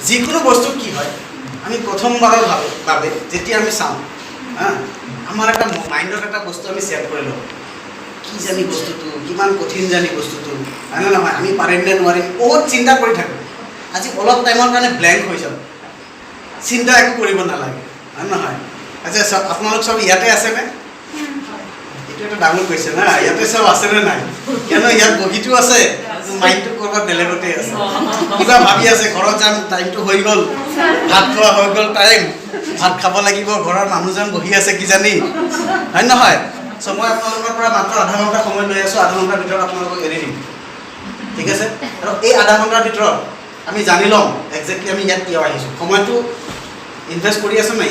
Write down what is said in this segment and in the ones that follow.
যিকোনো বস্তু কি হয় আমি প্ৰথমবাৰৰ বাবে যেতিয়া আমি চাওঁ আমাৰ এটা মাইণ্ডত এটা বস্তু আমি ছেট কৰি লওঁ কি জানি বস্তুটো কিমান কঠিন জানি বস্তুটো হয়নে নহয় আমি পাৰিম নে নোৱাৰিম বহুত চিন্তা কৰি থাকোঁ আজি অলপ টাইমৰ কাৰণে ব্লেংক হৈ যাব চিন্তা একো কৰিব নালাগে হয় নহয় আচ্ছা চব আপোনালোক চব ইয়াতে আছেনে এইটো এটা ডাঙৰ কৈছে না ইয়াতে চব আছেনে নাই কিয়নো ইয়াত বহিটো আছে মাইণ্ডটো ক'ৰবাত বেলেগতে আছে কিবা ভাবি আছে ঘৰত যাম টাইমটো হৈ গ'ল ভাত খোৱা হৈ গ'ল টাইম ভাত খাব লাগিব ঘৰৰ মানুহজন বহি আছে কিজানি হয় নহয় চ' মই আপোনালোকৰ পৰা মাত্ৰ আধা ঘণ্টা সময় লৈ আছোঁ আধা ঘণ্টাৰ ভিতৰত আপোনালোকক এৰি দিম ঠিক আছে আৰু এই আধা ঘণ্টাৰ ভিতৰত আমি জানি ল'ম একজেক্টলি আমি ইয়াত কিয় আহিছোঁ সময়টো ইনভেষ্ট কৰি আছোঁ নাই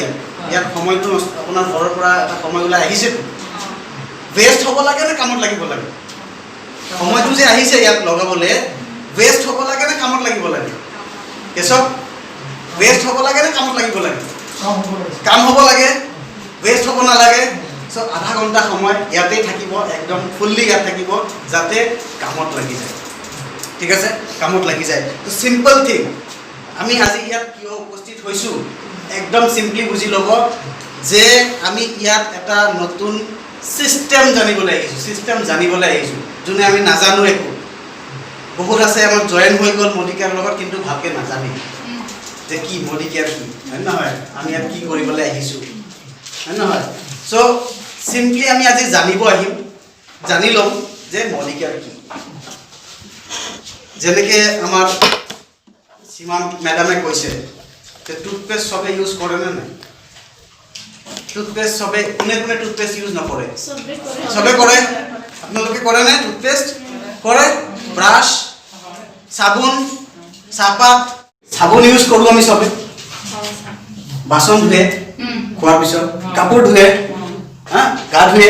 ইয়াত সময়টো আপোনাৰ ঘৰৰ পৰা এটা সময় ওলাই আহিছেতো ৱেষ্ট হ'ব লাগে নে কামত লাগিব লাগে সময়টো যে আহিছে ইয়াত লগাবলৈ ৱেষ্ট হ'ব লাগে নে কামত লাগিব লাগে কেশৱ ৱেষ্ট হ'ব লাগে নে কামত লাগিব লাগে কাম হ'ব লাগে ৱেষ্ট হ'ব নালাগে চ' আধা ঘণ্টা সময় ইয়াতেই থাকিব একদম ফুল্লি ইয়াত থাকিব যাতে কামত লাগি যায় ঠিক আছে কামত লাগি যায় তো চিম্পল থিং আমি আজি ইয়াত কিয় উপস্থিত হৈছোঁ একদম চিম্পলি বুজি ল'ব যে আমি ইয়াত এটা নতুন চিষ্টেম জানিবলৈ আহিছোঁ যোনে আমি নাজানো একো বহুত আছে আমাৰ জইন হৈ গ'ল মডিকেয়াৰ লগত কিন্তু ভালকৈ নাজানে যে কি মডিকেয়াৰ কি হয় নহয় আমি ইয়াত কি কৰিবলৈ আহিছোঁ হয় নহয় চ' চিম্পলি আমি আজি জানিব আহিম জানি ল'ম যে মডিকেয়াৰ কি যেনেকৈ আমাৰ সীমা মেডামে কৈছে যে টুথপেষ্ট চবে ইউজ কৰে নে নাই টুথপেষ্ট চবে কোনে কোনে টুথপেষ্ট ইউজ নকৰে চবে কৰে আপোনালোকে কৰে নে টুথপেষ্ট কৰে ব্ৰাছ চাবোন চাহপাত চাবোন ইউজ কৰোঁ আমি চবে বাচন ধুৱে খোৱাৰ পিছত কাপোৰ ধুৱে গা ধুৱে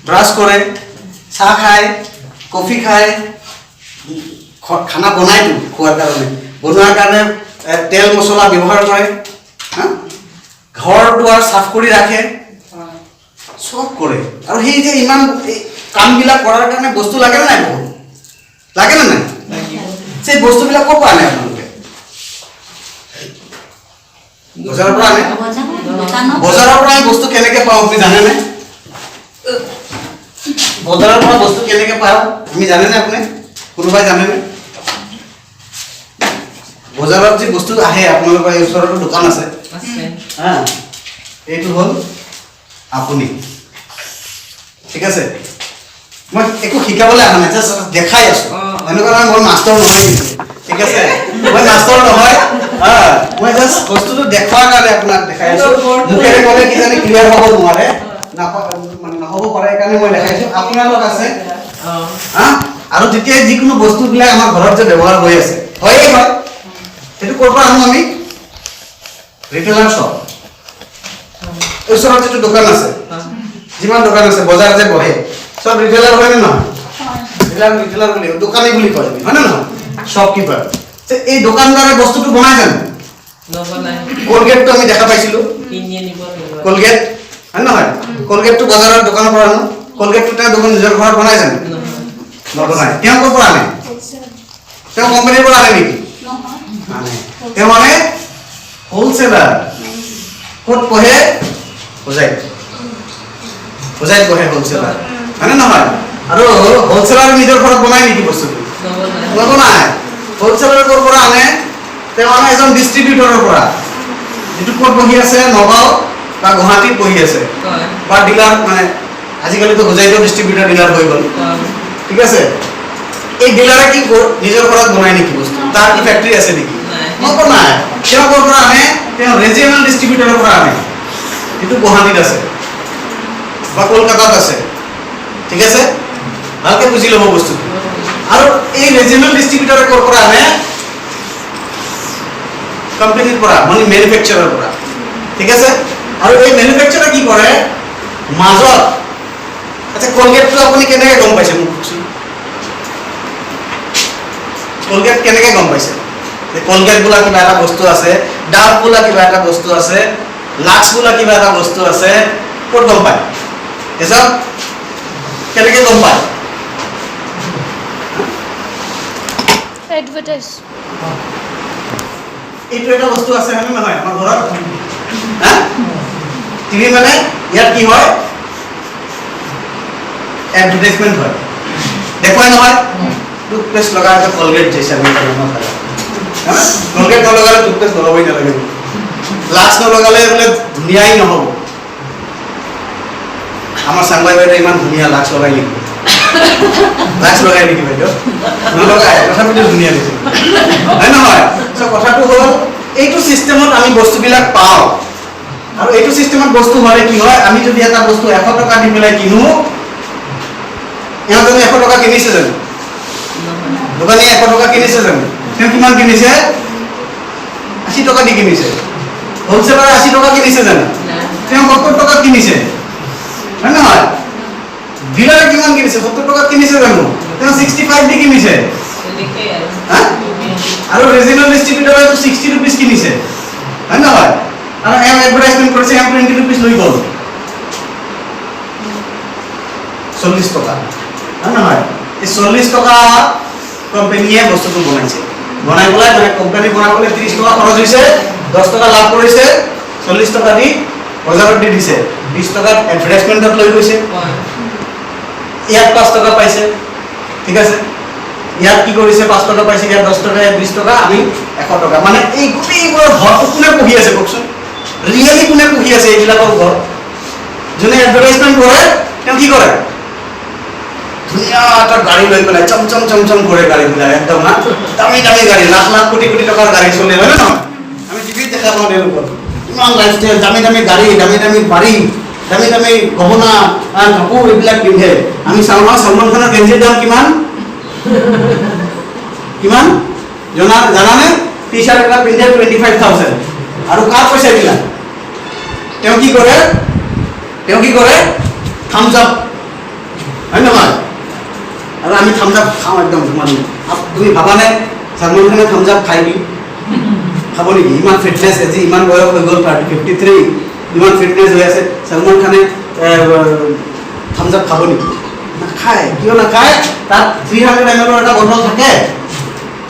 ব্ৰাছ কৰে চাহ খায় কফি খায় খানা বনাইতো খোৱাৰ কাৰণে বনোৱাৰ কাৰণে তেল মছলা ব্যৱহাৰ কৰে ঘৰ দুৱাৰ চাফ কৰি ৰাখে চব কৰে আৰু সেই যে ইমান কামবিলাক কৰাৰ কাৰণে বস্তু লাগে নে নাই বহুত লাগে নে নাই সেই বস্তুবিলাক ক'ৰ পৰা আনে আপোনালোকে বজাৰৰ পৰা আনে বজাৰৰ পৰা আমি বস্তু কেনেকৈ পাওঁ আপুনি জানেনে বজাৰৰ পৰা বস্তু কেনেকৈ পাওঁ আমি জানেনে আপুনি কোনোবাই জানেনে বজাৰত যে বস্তু আহে আপোনালোকৰ এই ওচৰতো দোকান আছে এইটো হ'ল আপুনি ঠিক আছে মই একো শিকাবলৈ অহা নাই জাষ্ট দেখাই আছোঁ এনেকুৱা নহয় মই মাষ্টৰ নহয় ঠিক আছে মই মাষ্টৰ নহয় মই জাষ্ট বস্তুটো দেখুৱাৰ কাৰণে আপোনাক দেখাই আছোঁ মুখেৰে ক'লে কিজানি ক্লিয়াৰ হ'ব নোৱাৰে নহ'ব পাৰে সেইকাৰণে মই দেখাইছোঁ আপোনালোক আছে আৰু যেতিয়া যিকোনো বস্তুবিলাক আমাৰ ঘৰত যে ব্যৱহাৰ হৈ আছে হয়েই হয় সেইটো ক'ৰ পৰা আনো আমি ৰিটেইলাৰ শ্বপ ওচৰত যিটো দোকান আছে যিমান দোকান আছে বজাৰ যে বহে চব ৰিটেইলাৰ হয় নে নহয় ৰিটেইলাৰ বুলি দোকানী বুলি কয় হয় নে নহয় শ্বপকিপাৰ এই দোকানদাৰে বস্তুটো বনাই জানো কলগেটটো আমি দেখা পাইছিলোঁ কলগেট হয় নহয় কলগেটটো বজাৰৰ দোকানৰ পৰা আনো কলগেটটো তেওঁ দোকান নিজৰ ঘৰত বনাই জানো নবনায় তেওঁ ক'ৰ পৰা আনে তেওঁ কোম্পানীৰ পৰা আনে নেকি তেওঁ মানে হোলচেলাৰ ক'ত পঢ়ে হোজাইত পঢ়ে হোলচেলাৰ হয়নে নহয় আৰু হোলচেলাৰ নিজৰ ঘৰত বনায় নেকি বস্তুটো নবনায় হোলচেলাৰ ক'ৰ পৰা আনে তেওঁ আনে এজন ডিষ্ট্ৰিবিউটৰৰ পৰা যিটো ক'ত বহি আছে নগাঁও বা গুৱাহাটীত বহি আছে বা ডিলাৰ মানে আজিকালিতো হোজাইতো ডিষ্ট্ৰিবিউটাৰ ডিলাৰ হৈ গ'ল ঠিক আছে এই ডিলাৰে কি নিজৰ ঘৰত বনায় নেকি বস্তু তাৰ কি ফেক্টৰী আছে নেকি নবনায় তেওঁ ক'ৰ পৰা আনে তেওঁ ৰিজিয়নেল ডিষ্ট্ৰিবিউটৰৰ পৰা আনে এইটো গুৱাহাটীত আছে বা কলকাতাত আছে ঠিক আছে ভালকৈ বুজি ল'ব বস্তুটো আৰু এই ৰিজিয়নেল ডিষ্ট্ৰিবিউটৰে ক'ৰ পৰা আনে কোম্পানীৰ পৰা মানে মেনুফেকচাৰৰ পৰা ঠিক আছে আৰু এই মেনুফেকচাৰে কি কৰে মাজত আচ্ছা কলগেটটো আপুনি কেনেকৈ গম পাইছে মোক কওকচোন কলগেট কেনেকৈ গম পাইছে যে কলগেট বোলা কিবা এটা বস্তু আছে ডাভ বোলা কিবা এটা বস্তু আছে লাক্স বোলা কিবা এটা বস্তু আছে ক'ত গম পায় এসব কেনেকৈ গম পায় এডভাৰটাইজ এইটো এটা বস্তু আছে হয়নে নহয় আমাৰ ঘৰত হা টিভি মানে ইয়াত কি হয় এডভাৰটাইজমেণ্ট হয় দেখুৱাই নহয় টুথপেষ্ট লগাই আছে কলগেট জেইছা আমি কলগেট নলগালে টুথপেষ্ট লগাবই নালাগে গ্লাছ নলগালে বোলে ধুনীয়াই নহ'ব আমাৰ চাংবাই বাইদেউ ইমান ধুনীয়া লাক্স লগাই নেকি লাক্স লগাই নেকি বাইদেউ নলগাই তথাপিতো ধুনীয়া দিছে হয় নহয় চ' কথাটো হ'ল এইটো চিষ্টেমত আমি বস্তুবিলাক পাওঁ আৰু এইটো চিষ্টেমত বস্তু হ'লে কি হয় আমি যদি এটা বস্তু 100 টকা দি পেলাই কিনো ইহঁতে 100 টকা কিনিছে জানো দোকানী 100 টকা কিনিছে জানো তেওঁ কিমান কিনিছে 80 টকা দি কিনিছে হোলচেলাৰ 80 টকা কিনিছে জানো তেওঁ 70 টকা কিনিছে হয় নহয় ডিলাৰে কিমান কিনিছে 70 টকা কিনিছে জানো তেওঁ 65 দি কিনিছে আৰু ৰিজনেল ডিস্ট্ৰিবিউটৰে 60 रुपीस কিনিছে হয় নহয় আৰু এম এডভাৰটাইজমেন্ট কৰিছে এম 20 रुपीस লৈ গ'ল 40 টকা হয় নহয় এই 40 টকা কোম্পানীয়ে বস্তুটো বনাইছে বনাই পেলাই মানে কোম্পানী বনাবলৈ 30 টকা খৰচ হৈছে 10 টকা লাভ কৰিছে 40 টকা দি বজাৰত দি দিছে 20 টকা এডভাৰটাইজমেন্টত লৈ গৈছে ইয়াত 5 টকা পাইছে ঠিক আছে ইয়াত কি কৰিছে 5 টকা পাইছে ইয়াত 10 টকা 20 টকা আমি 100 টকা মানে এই গোটেইবোৰ ঘৰটো কোনে পুহি আছে কওকচোন ৰিয়েলি কোনে পুহি আছে এইবিলাকৰ ঘৰ যোনে এডভাৰটাইজমেন্ট কৰে তেওঁ কি কৰে ধুনীয়া এটা গাড়ী লৈ পেলাই চমচম কৰে গাড়ীবিলাক একদম না দামী দামী গাড়ী লাখ লাখ কোটি কোটি টকাৰ গাড়ী চলে হয় নহয় আমি টিভিত দেখা পাওঁ তেওঁলোকৰ ইমান লাইফষ্টাইল দামী দামী গাড়ী দামী দামী বাড়ী দামী দামী গহনা কাপোৰ এইবিলাক পিন্ধে আমি চাওঁ নহয় সলমান খানৰ গেঞ্জিৰ দাম কিমান কিমান জানানে টি-শাৰ্ট এটা পিন্ধে 25000 আৰু কাৰ পইচা দিলা তেওঁ কি কৰে থাম্বস আপ হয় নহয় আৰু আমি থাম্বস আপ খাওঁ একদম তুমি ভাবানে সলমান খানে থাম্বস আপ খাই কি খাব নেকি ইমান ফিটনেছ আজি ইমান বয়স হৈ গ'ল 53 ইমান ফিটনেছ হৈ আছে সলমান খানে থাম্বস আপ খাব নেকি নাখায় কিয় নাখায় তাত 300 ml এটা বটল থাকে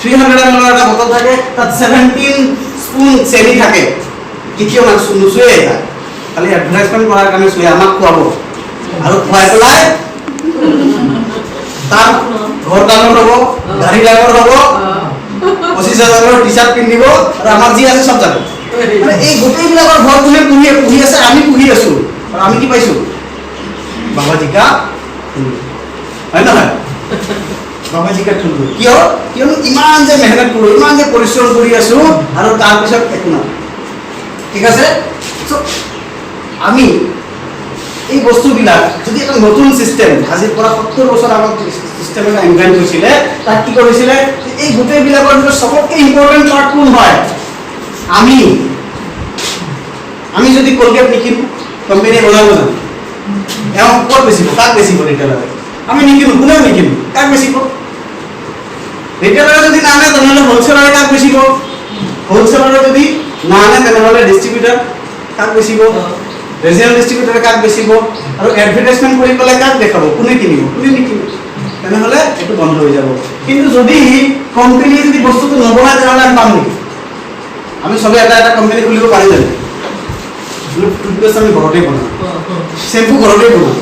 300 ml এটা বটল থাকে তাত 17 স্পুন চেনি থাকে কিয় না নুচুৱে এটা খালি এডভাৰটাইজমেন্ট কৰাৰ কাৰণে চুৱে আমাক খুৱাব আৰু খুৱাই পেলাই তাৰ ঘৰ ডাঙৰ হ'ব গাড়ী ডাঙৰ হ'ব 25000 টি-শাৰ্ট পিন্ধিব আৰু আমাৰ যি আছে সব যাব মানে এই গোটেইবিলাকৰ ঘৰ কোনে পুহি আছে আমি পুহি আছো আৰু আমি কি পাইছো বাবাজিকা হয় নহয় বাবাজিকা থুলু কিয়নো ইমান যে মেহনত কৰোঁ ইমান যে পৰিশ্ৰম কৰি আছো আৰু তাৰপিছত একো নাই ঠিক আছে আমি এই বস্তুবিলাক যদি এটা নতুন সিস্টেম আজিৰ পৰা 70 বছৰ আগত সিস্টেম এটা ইনভেন্ট হৈছিলে তাত কি কৰিছিলে এই গোটেইবিলাকৰ ভিতৰত সবতকৈ ইম্পৰ্টেন্ট পাৰ্ট কোন হয় আমি যদি কলগেট নিকিনো কোম্পানী বনাব জানো এওঁ ক'ত বেচিব কাক বেচিব ৰিটেইলাৰে আমি নিকিনো কোনেও নিকিনো কাক বেচিব ৰিটেইলাৰে যদি নানে তেনেহ'লে হোলচেলাৰে কাক বেচিব হোলচেলাৰে যদি নানে তেনেহ'লে ডিস্ট্ৰিবিউটাৰ কাক বেচিব ৰিজনেল ডিস্ট্ৰিবিউটাৰে কাক বেচিব আৰু এডভাৰটাইজমেন্ট কৰি পেলাই কাক দেখাব কোনে কিনিব কোনে নিকিনিব তেনেহ'লে এইটো বন্ধ হৈ যাব কিন্তু যদি কোম্পানী যদি বস্তুটো নবনায় তেনেহ'লে আমি পাম নেকি আমি সবে এটা কোম্পানী খুলিব পাৰি জানো টুথপেষ্ট আমি ঘৰতে বনাওঁ শ্বেম্পু ঘৰতে বনাওঁ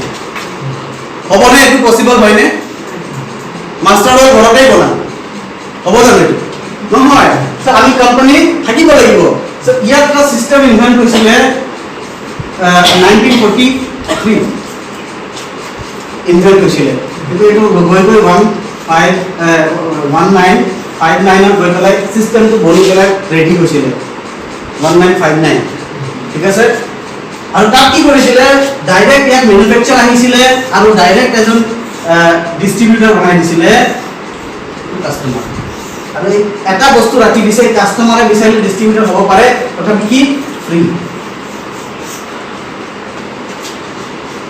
হ'বনে এইটো পচিবল হয়নে মাষ্টাৰ অইল ঘৰতে বনাওঁ হ'ব জানো এইটো নহয় আমি কোম্পানী থাকিব লাগিব ইয়াত এটা চিষ্টেম ইনভেন্ট হৈছিলে 1943 ইনভেন্ট হৈছিলে কিন্তু এইটো গৈ 1959 গৈ পেলাই চিষ্টেমটো বনি পেলাই ৰেডি হৈছিলে 1959 ঠিক আছে আৰু তাত কি কৰিছিলে ডাইৰেক্ট ইয়াত মেনুফেকচাৰ আহিছিলে আৰু ডাইৰেক্ট এজন ডিস্ট্ৰিবিউটৰ বনাই দিছিলে কাষ্টমাৰ আৰু এটা বস্তু ৰাখি দিছে কাষ্টমাৰে বিচাৰিলে ডিস্ট্ৰিবিউটৰ হ'ব পাৰে তথাপি কি ফ্ৰী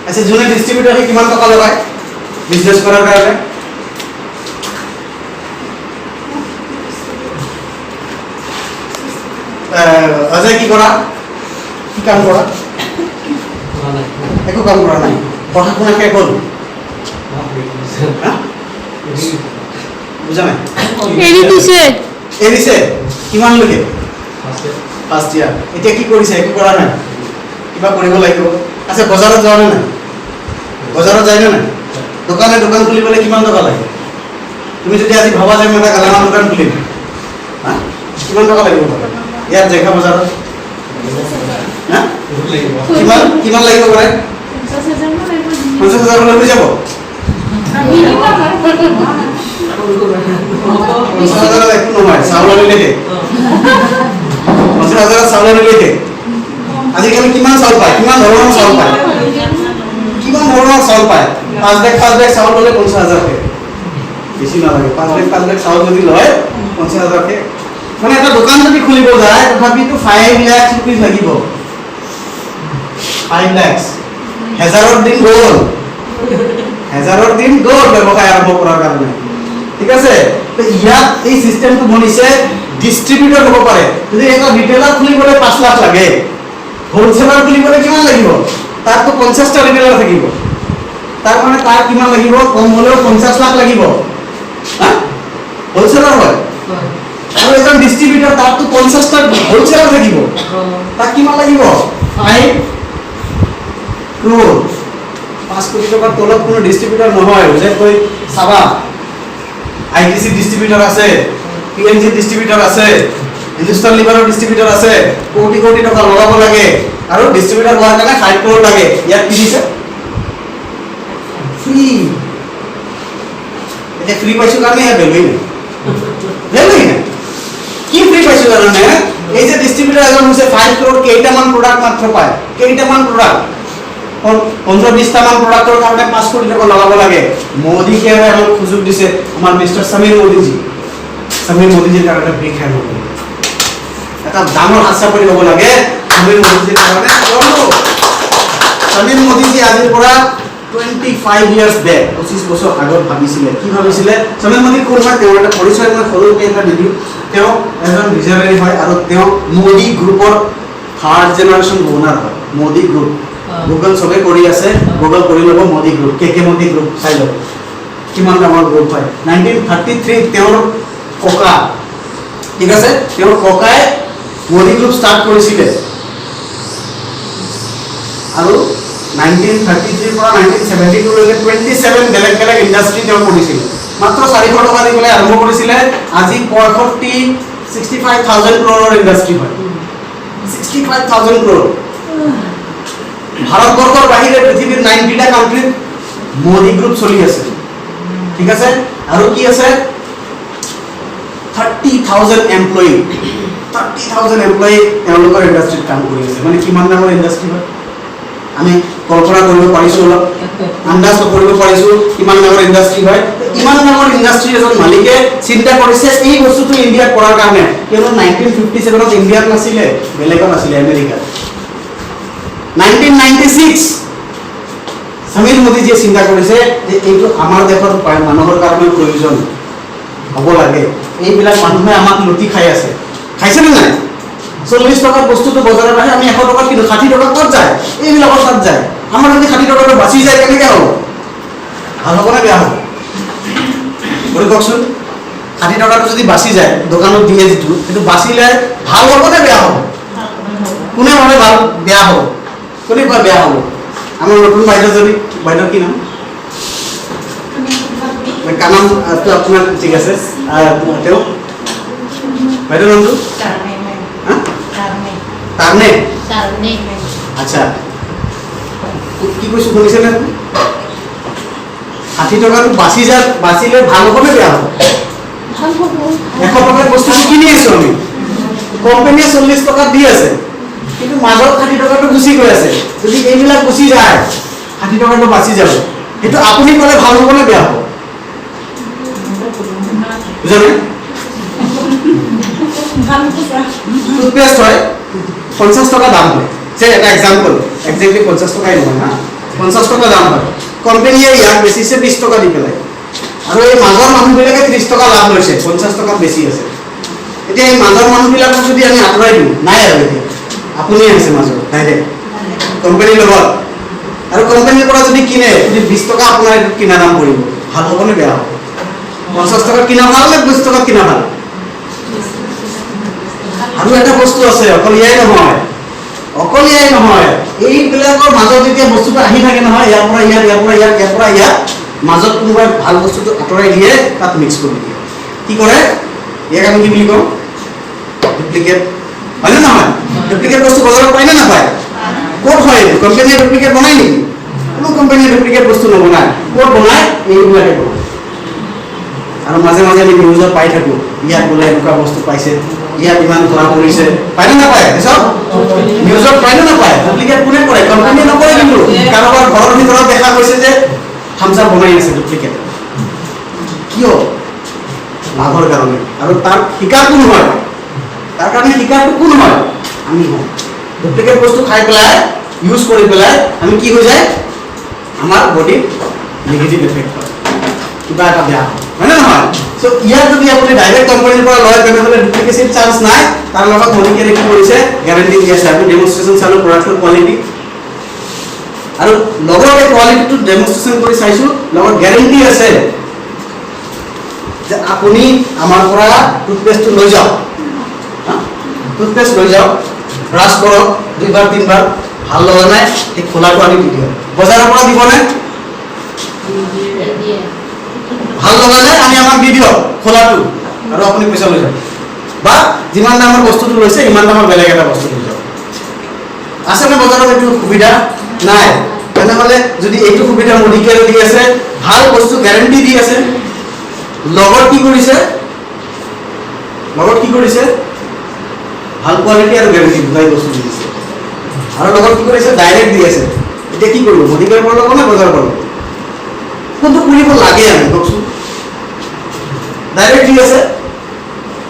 আছে যোনে ডিস্ট্ৰিবিউটৰে কিমান টকা লগায় বিজনেছ কৰাৰ কাৰণে অজয় কি কৰা কি কাম কৰা একো কাম কৰা নাই পঢ়া শুনা শেষ হ'ল বুজা নাই এৰিছে কিমান লৈকে ফাৰ্ষ্ট ইয়াৰ এতিয়া কি কৰিছে একো কৰা নাই কিবা কৰিব লাগিব আচ্ছা বজাৰত যাওঁ নে নাই বজাৰত যায় নে নাই দোকান খুলিবলৈ কিমান টকা লাগে তুমি যদি আজি ভাবা যে মই এটা গেলামাল দোকান খুলিম হা কিমান টকা লাগিব ইয়াত জেগা বজাৰত হা কিমান লাগিব পাৰে 50,000 লৈ যাব 50,000 একো নহয় চাউল আনিলে 50,000 চাউল আনিলে আজিকালি কিমান চাউল পায় কিমান ধৰণৰ চাউল পায় 5 বেগ চাউল ল'লে 50,000 বেছি নালাগে 5 বেগ চাউল যদি লয় 50,000 মানে এটা দোকান যদি খুলিব যায় তথাপিতো 5 লাখ रुपीस লাগিব 5 লাখ হাজাৰৰ দিন গ'ল ব্যৱসায় আৰম্ভ কৰাৰ কাৰণে ঠিক আছে তো ইয়াত এই সিস্টেমটো বনিছে ডিস্ট্ৰিবিউটৰ হ'ব পাৰে যদি এটা ৰিটেইলাৰ খুলিবলৈ 5 লাখ লাগে হোলসেলাৰ খুলিবলৈ কিমান লাগিব তাতো 50টা ৰিটেইলাৰ থাকিব তাৰ মানে তাৰ কিমান লাগিব কম হলেও 50 লাখ লাগিব হা হোলসেলাৰ হয় আৰু এজন ডিস্ট্ৰিবিউটৰ তাতো 50টা হোলসেলাৰ থাকিব তাক কিমান লাগিব 5 crore 5 কোটি টকাৰ তলত কোনো ডিস্ট্ৰিবিউটৰ নহয় যে কৈ চাবা আইটিসি ডিস্ট্ৰিবিউটৰ আছে পিএনজি ডিস্ট্ৰিবিউটৰ আছে হিন্দুস্তান লিভাৰৰ ডিস্ট্ৰিবিউটৰ আছে কোটি কোটি টকা লগাব লাগে আৰু ডিস্ট্ৰিবিউটৰ হোৱাৰ কাৰণে 5 crore লাগে ইয়াত কি দিছে ফ্ৰী এটা ফ্ৰী পাইছো কাৰণে ইয়াত ভেলুই নাই কি ফ্ৰী পাইছো কাৰণে এই যে ডিস্ট্ৰিবিউটৰ এজন হৈছে 5 crore কেইটামান প্ৰডাক্ট মাত্ৰ পায় কেইটামান প্ৰডাক্ট 15-20টা মান প্ৰডাক্টৰ কাৰণে 5 কোটি টকা লগাব লাগে মোদীকে আমাক সুযোগ দিছে আমাৰ মিস্টাৰ সমীৰ মোদীজিৰ কাৰণে ব্ৰেক হ্যান্ড হ'ব এটা ডাঙৰ আশা কৰি হ'ব লাগে সমীৰ মোদীজিৰ কাৰণে সমীৰ মোদীজি আজিৰ পৰা 25 ইয়াৰ্স বেক 25 বছৰ আগত ভাবিছিলে কি ভাবিছিলে সমীৰ মোদী কোন হয় তেওঁৰ এটা পৰিচয় মই সৰুকৈ এটা দিলোঁ তেওঁ এজন ভিজনাৰী হয় আৰু তেওঁ মোদী গ্ৰুপৰ থাৰ্ড জেনাৰেশন ওনাৰ হয় মোদী গ্ৰুপ গুগল সবে কৰি আছে গুগল কৰি লব মোদী গ্ৰুপ কে মোদী গ্ৰুপ চাই লব কিমান ডাঙৰ গ্ৰুপ হয় 1933 তেওঁৰ ককা ঠিক আছে তেওঁৰ ককাই মোদী গ্ৰুপ ষ্টাৰ্ট কৰিছিলে আৰু 1933 পৰা 1972 লৈকে 27 বেলেগ বেলেগ ইন্ডাষ্ট্ৰি তেওঁ কৰিছিল মাত্ৰ 400 টকা দি পেলাই আৰম্ভ কৰিছিলে আজি 65,000 crore ইন্ডাষ্ট্ৰি হয় 65,000 crore ভাৰতবৰ্ষৰ বাহিৰে পৃথিৱীৰ 90টা কান্ট্ৰিত মোদী গ্ৰুপ চলি আছে ঠিক আছে আৰু কি আছে 30,000 এমপ্লয়ি তেওঁলোকৰ ইন্ডাষ্ট্ৰিত কাম কৰি আছে মানে কিমান ডাঙৰ ইন্ডাষ্ট্ৰি হয় আমি কল্পনা কৰিব পাৰিছো অলপ আন্দাজ কৰিব পাৰিছো কিমান ডাঙৰ ইন্ডাষ্ট্ৰি হয় ইমান ডাঙৰ ইন্ডাষ্ট্ৰি এজন মালিকে চিন্তা কৰিছে এই বস্তুটো ইণ্ডিয়াত কৰাৰ কাৰণে কিয়নো 1957 ত ইণ্ডিয়াত নাছিলে বেলেগত আছিলে আমেৰিকাত 1996 সমীৰ মোদীজিয়ে চিন্তা কৰিছে যে এইটো আমাৰ দেশৰ মানুহৰ কাৰণে প্ৰয়োজন হ'ব লাগে এইবিলাক মানুহে আমাক লুটি খাই আছে খাইছে নে নাই 40 টকাৰ বস্তুটো বজাৰত আহে আমি 100 টকা কিনো 60 টকা ক'ত যায় এইবিলাকৰ তাত যায় আমাৰ যদি 60 টকাটো বাচি যায় কেনেকৈ হ'ব ভাল হ'ব নে বেয়া হ'ব বলি কওকচোন 60 টকাটো যদি বাচি যায় দোকানত দিয়ে যিটো সেইটো বাচিলে ভাল হ'ব নে বেয়া হ'ব কোনে ভাবে ভাল বেয়া হ'ব কোনে কয় বেয়া হ'ব আমাৰ নতুন বাইদেউজনী বাইদেউৰ কি নাম কানাম তো আপোনাৰ ঠিক আছে তেওঁ বাইদেউৰ নামটো তাৰনে আচ্ছা কি কৈছো শুনিছেনে 60 টকাটো বাচিলে ভাল হ'ব নে বেয়া হ'ব 100 টকাৰ বস্তুটো কিনি আছো আমি কোম্পানীয়ে 40 টকা দি আছে কিন্তু মাজত 60 টকাটো গুচি গৈ আছে যদি এইবিলাক গুচি যায় 60 টকাটো বাচি যাব সেইটো আপুনি ক'লে ভাল হ'ব নে বেয়া হ'ব বুঝানে টুথপেষ্ট হয় 50 টকা দাম হয় যে এটা এক্সাম্পল এক্স্যাক্টলি 50 টকাই নহয় না 50 টকা দাম হয় কোম্পানীয়ে ইয়াক বেচিছে 20 টকা দি পেলাই আৰু এই মাজৰ মানুহবিলাকে 30 টকা লাভ লৈছে 50 টকা বেছি আছে এতিয়া এই মাজৰ মানুহবিলাকক যদি আমি আঁতৰাই দিওঁ নাই আৰু এতিয়া আপুনি আছে মাজৰ ডাইৰেক্ট কোম্পানীৰ লগত আৰু কোম্পানীৰ পৰা যদি কিনে যদি 20 টকা আপোনাৰ কিনা দাম পৰিব ভাল হ'ব নে বেয়া হ'ব 50 টকা কিনা ভাল নে 20 টকা কিনা ভাল আৰু এটা বস্তু আছে, অকল ইয়াই নহয়, এইবিলাকৰ মাজত যেতিয়া বস্তুটো আহি থাকে নহয়, ইয়াৰ পৰা ইয়াত, ইয়াৰ পৰা ইয়াত, ইয়াৰ পৰা ইয়াত, মাজত কোনোবাই ভাল বস্তুটো আঁতৰাই দিয়ে, তাত মিক্স কৰি দিয়ে। কি কৰে? ইয়াক আমি কি বুলি কওঁ? ডুপ্লিকেট। হয়নে নহয়? ডুপ্লিকেট বস্তু বজাৰত পায় নে নাপায়? ক'ত হয়? কোম্পানীয়ে ডুপ্লিকেট বনায় নেকি? কোনো কোম্পানীয়ে ডুপ্লিকেট বস্তু নবনায়। ক'ত বনায়? এইবিলাকে বনায়। আৰু মাজে মাজে আমি নিউজত পাই থাকোঁ, ইয়াত বোলে এনেকুৱা বস্তু পাইছে, ইয়াত ইমান ধৰা পৰিছে। পায় নে নাপায়? নিউজত পায় নে নাপায়? ডুপ্লিকেট কোনে কৰে? কোম্পানীয়ে নকৰে। কিন্তু কাৰোবাৰ ঘৰৰ ভিতৰত দেখা গৈছে যে থামছ আপ বনাই আছে ডুপ্লিকেট। কিয়? লাভৰ কাৰণে। আৰু তাৰ শিকাৰ কোন হয়? তাৰ কাৰণে শিকাৰটো কোন হয়? আমি হওঁ। ডুপ্লিকেট বস্তু খাই পেলাই, ইউজ কৰি পেলাই আমি কি হৈ যায়? আমাৰ বডিত নেগেটিভ এফেক্ট হয়, কিবা এটা বেয়া হয়। হয়নে নহয়? চ' ইয়াত যদি আপুনি ডাইৰেক্ট কোম্পানীৰ পৰা লয়, তেনেহ'লে ডুপ্লিকেচিৰ চান্স নাই। তাৰ লগত মডিকেয়াৰে কি কৰিছে? গেৰাণ্টি দি আছে। আমি ডেমনষ্ট্ৰেশ্যন চালোঁ প্ৰডাক্টৰ কোৱালিটি, আৰু লগত এই কোৱালিটিটো ডেমনষ্ট্ৰেশ্যন কৰি চাইছোঁ, লগত গেৰাণ্টি আছে যে আপুনি আমাৰ পৰা টুথপেষ্টটো লৈ যাওক, টুথপেষ্ট লৈ যাওক, ব্ৰাছ কৰক 2-3 বাৰ, ভাল লগা নাই, এই খোলাটো আনি দি দিয়ক। বজাৰৰ পৰা দিবনে? ভাল লগা নাই, আমি আমাক দি দিয়ক খোলাটো, আৰু আপুনি পইচা লৈ যাওক। বা যিমান দামৰ বস্তুটো লৈছে ইমান দামৰ বেলেগ এটা বস্তু লৈ যাওক। আছেনে বজাৰত এইটো সুবিধা? নাই। তেনেহ'লে যদি এইটো সুবিধা মডিকেয়াৰে দি আছে, ভাল বস্তু গেৰাণ্টি দি আছে, লগত কি কৰিছে? ভাল কোৱালিটি আৰু গেৰাণ্টি দুটাই বস্তু দি দিছে। আৰু লগত কি কৰিছে? ডাইৰেক্ট দি আছে। এতিয়া কি কৰিব? মডিকেয়াৰৰ পৰা ল'ব নে বজাৰৰ পৰা ল'ব? কোনটো কৰিব লাগে আমি কওকচোন? ডাইৰেক্ট দি আছে,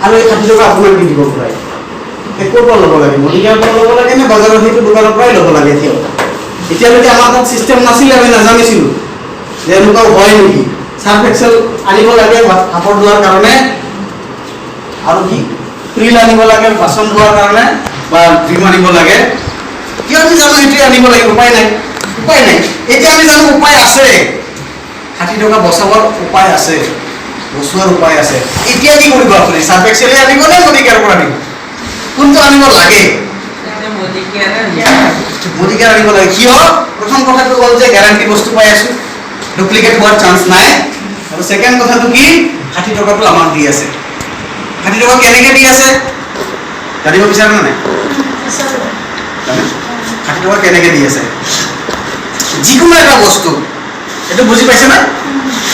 আৰু এই 60 টকা আপোনাক দি দিব প্ৰায়। ক'ৰ পৰা ল'ব লাগে? মডিকেয়াৰৰ পৰা ল'ব লাগে নে বজাৰৰ সেইটো দোকানৰ পৰাই ল'ব লাগে? এতিয়ালৈকে আমাৰ তাত চিষ্টেম নাছিলে, আমি নাজানিছিলোঁ যে এনেকুৱাও হয় নেকি। সাৰ্ফ এক্সেল আনিব লাগে কাপোৰ ধোৱাৰ কাৰণে, আৰু কি প্ৰিল আনিব লাগে বাচন ধোৱাৰ কাৰণে, বা ড্ৰিম আনিব লাগে। কিয় আমি জানো এইটোৱে আনিব লাগে? উপায় নাই। এতিয়া আমি জানো উপায় আছে। 60 টকা বচাবৰ উপায় আছে, বচোৱাৰ উপায় আছে। এতিয়া কি কৰিব আপুনি? সাৰ্ফ এক্সেলে আনিব নে মডিকেয়াৰৰ পৰা আনিব? কোনটো আনিব লাগে? মডিকেয়াৰ আনিব লাগে। কিয়? প্ৰথম কথাটো হ'ল যে গেৰাণ্টি বস্তু পাই আছোঁ, ডুপ্লিকেট হোৱাৰ চান্স নাই। আৰু ছেকেণ্ড কথাটো কি? 60 টকাটো আমাক দি আছে। 60 টকা কেনেকৈ দি আছে জানিব বিচাৰে নে নাই? 60 টকা কেনেকৈ দি আছে? যিকোনো এটা বস্তু, এইটো বুজি পাইছে না?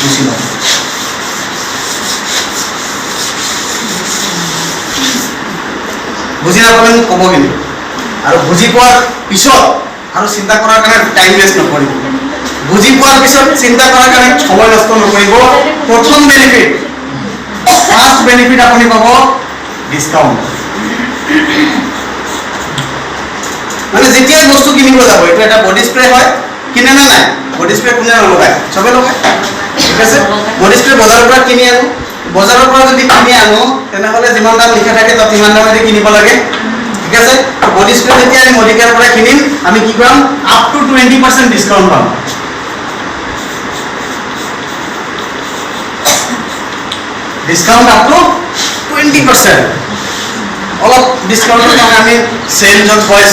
বুজি লওক। বুজি নাপালে মোক ক'ব কিন্তু, আৰু বুজি পোৱাৰ পিছত আৰু চিন্তা কৰাৰ কাৰণে টাইম ৱেষ্ট নকৰিব। বুজি পোৱাৰ পিছত চিন্তা কৰাৰ কাৰণে সময় নষ্ট নকৰিব। প্ৰথম বেনিফিট, ফাৰ্ষ্ট বেনিফিট আপুনি পাব ডিছকাউণ্ট। মানে যেতিয়াই বস্তু কিনিব যাব, এইটো এটা বডি স্প্ৰে হয়, কিনে নে নাই? বডি স্প্ৰে কোনে নলগায়? চবে লগায়, ঠিক আছে। বডি স্প্ৰে বজাৰৰ পৰা কিনি আনো, বজাৰৰ পৰা যদি কিনি আনো তেনেহ'লে যিমান দাম লিখা থাকে তাত সিমান দামেদি কিনিব লাগে, ঠিক আছে। বডি স্প্ৰে যেতিয়া আমি মডিকেয়াৰৰ পৰা কিনিম, আমি কি পাম? আপ টু 20% ডিছকাউণ্ট পাম। Discount up to 20%। অলপ ডিছকাউণ্টৰ কাৰণে আমি চেল য'ত হয়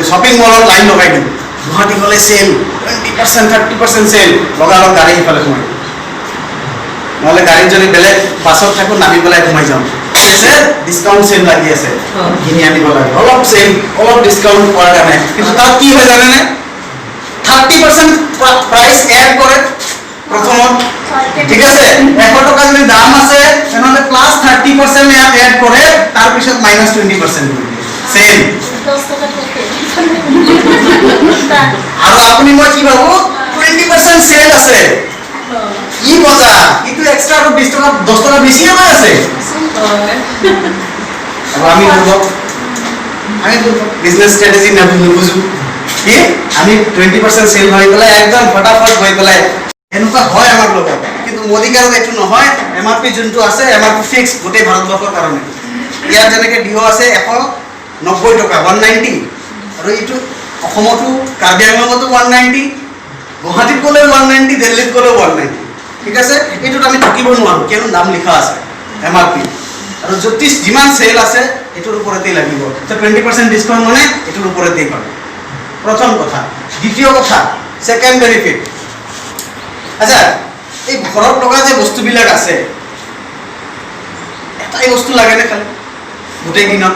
শ্বপিং মলত লাইন লগাই দিওঁ। গুৱাহাটী গ'লে চেল 20%, 30% চেল, লগালগ গাড়ী সিফালে সোমাই, নহ'লে গাড়ীত যদি বেলেগ বাছত থাকোঁ নামি পেলাই সোমাই যাওঁ। ঠিক আছে, ডিছকাউণ্ট চেল লাগি আছে, কিনি আনিব লাগে। অলপ চেল, অলপ ডিছকাউণ্ট পোৱাৰ কাৰণে। কিন্তু তাত কি হয় জানেনে? 30% প্ৰাইচ এড কৰে প্ৰথমত, ঠিক আছে। 100 টকা যদি দাম আছে তেনেহ'লে প্লাছ 30% এড কৰে, তাৰপিছত -20% কৰি দিয়ে। চেল। আৰু আপুনি মই কি ভাবো? 20% চেল আছে, কি মজা। কিন্তু এক্সট্ৰা আৰু 20 টকা 10 টকা বেছিয়ে হৈ আছে। আৰু আমি বিজনেছ ষ্ট্ৰেটেজি নুবুজো কি? আমি 20% চেল হৈ পেলাই একদম ফটাফট হৈ পেলাই এনেকুৱা হয় আমাৰ লগত। কিন্তু মডিকেয়াৰত এইটো নহয়। MRP যোনটো আছে, MRP ফিক্স গোটেই ভাৰতবৰ্ষৰ কাৰণে। ইয়াত যেনেকৈ ডিঅ' আছে 190 টকা, 190, আৰু এইটো অসমতো কাৰ্বি আংলঙতো 190, গুৱাহাটীত গ'লেও 190, দিল্লীত গ'লেও 190, ঠিক আছে। এইটোত আমি থাকিব নোৱাৰোঁ, কিয়নো দাম লিখা আছে MRP। আৰু যিমান চেল আছে এইটোৰ ওপৰতেই লাগিব। তো 20% ডিছকাউণ্ট মানে এইটোৰ ওপৰতেই পাব। প্ৰথম কথা। দ্বিতীয় কথা, ছেকেণ্ড বেনিফিট। আচ্ছা, এই ঘৰত লগা যে বস্তুবিলাক আছে, এটাই বস্তু লাগেনে খালি গোটেই দিনত?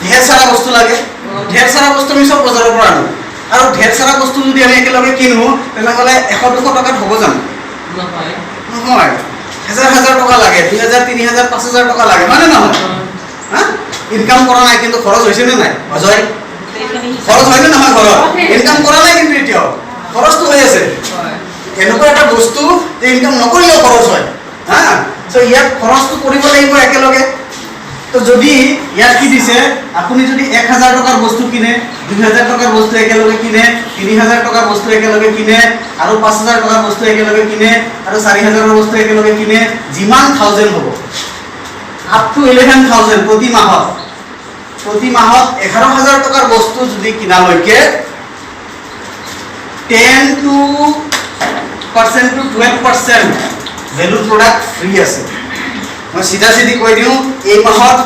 ঢেৰ সাৰা বস্তু লাগে। ঢেৰ সাৰা বস্তু আমি চব বজাৰৰ পৰা আনো, আৰু ঢেৰ সাৰা বস্তু যদি আমি একেলগে কিনো তেনেহ'লে 100-200 টকাত হ'ব জানো? নহয়। হাজাৰ টকা লাগে, 2,000, 3,000, 5,000 টকা লাগে, হয় নে নহয়? হা? ইনকাম কৰা নাই কিন্তু খৰচ হৈছে নে নাই? অজয়, খৰচ হয়নে নহয়? ঘৰত ইনকাম কৰা নাই কিন্তু এতিয়াও খৰচটো হৈ আছে। এনেকুৱা এটা বস্তু যে ইনকাম নকৰিলেও খৰচ হয়। হা, চ' ইয়াত খৰচটো কৰিব লাগিব একেলগে। তো যদি ইয়াত কি দিছে, আপুনি যদি 1,000 টকাৰ বস্তু কিনে, 2,000 টকাৰ বস্তু একেলগে কিনে, 3,000 টকাৰ বস্তু একেলগে কিনে, আৰু 5,000 টকাৰ বস্তু একেলগে কিনে, আৰু 4,000 বস্তু একেলগে কিনে, যিমান 1,000 হ'ব, আপ টু 11,000 প্ৰতি মাহত। প্ৰতি মাহত 11,000 টকাৰ বস্তু যদি কিনালৈকে 10% to 12% ভেলু প্ৰডাক্ট ফ্ৰী আছে। মই চিধা চিধি কৈ দিওঁ, এই মাহত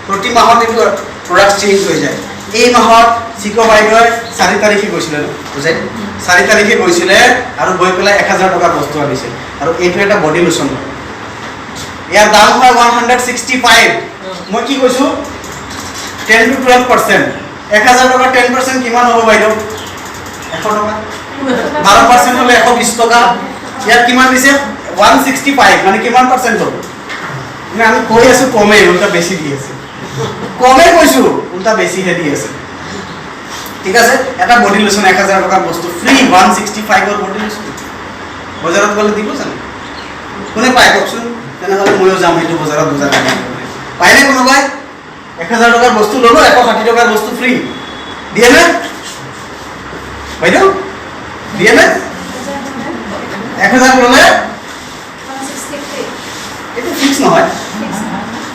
প্ৰতি মাহত এইটো প্ৰডাক্ট চেঞ্জ হৈ যায়। এই মাহত চিকো বাইদেৱে 4 তাৰিখে গৈছিলে, বুজাই 4 তাৰিখে গৈছিলে আৰু গৈ পেলাই 1,000 টকাৰ বস্তু আনিছে। আৰু এইটো এটা বডি লোচন হয়, ইয়াৰ দাম হয় 165। মই কি কৈছোঁ, 10 to 12%। 1,000 টকা 10% কিমান হ'ব বাইদেউ? 100 টকা। 12% হ'লে 120 টকা। ইয়াত কিমান দিছে? 165, মানে কিমান পাৰ্চেণ্ট হ'ব? মানে আমি কৈ আছোঁ কমেই, উল্টা বেছি দি আছে। কমেই কৈছোঁ, উল্টা বেছিহে দি আছে। ঠিক আছে, এটা বডি লোচন 1,000 টকাৰ বস্তু ফ্ৰী, 165ৰ বডি লোচন বজাৰত গ'লে দিব জানো? কোনে পায় কওকচোন? তেনেহ'লে ময়ো যাম সেইটো বজাৰত বজাৰ কৰিবলৈ। পায়নে কোনোবাই? 1,000 টকাৰ বস্তু ল'লোঁ, 160 টকাৰ বস্তু ফ্ৰী। দিয়ে নে বাইদেউ? দিয়ে নে? 1,000 ল'লে এইটো ফিক্স নহয়,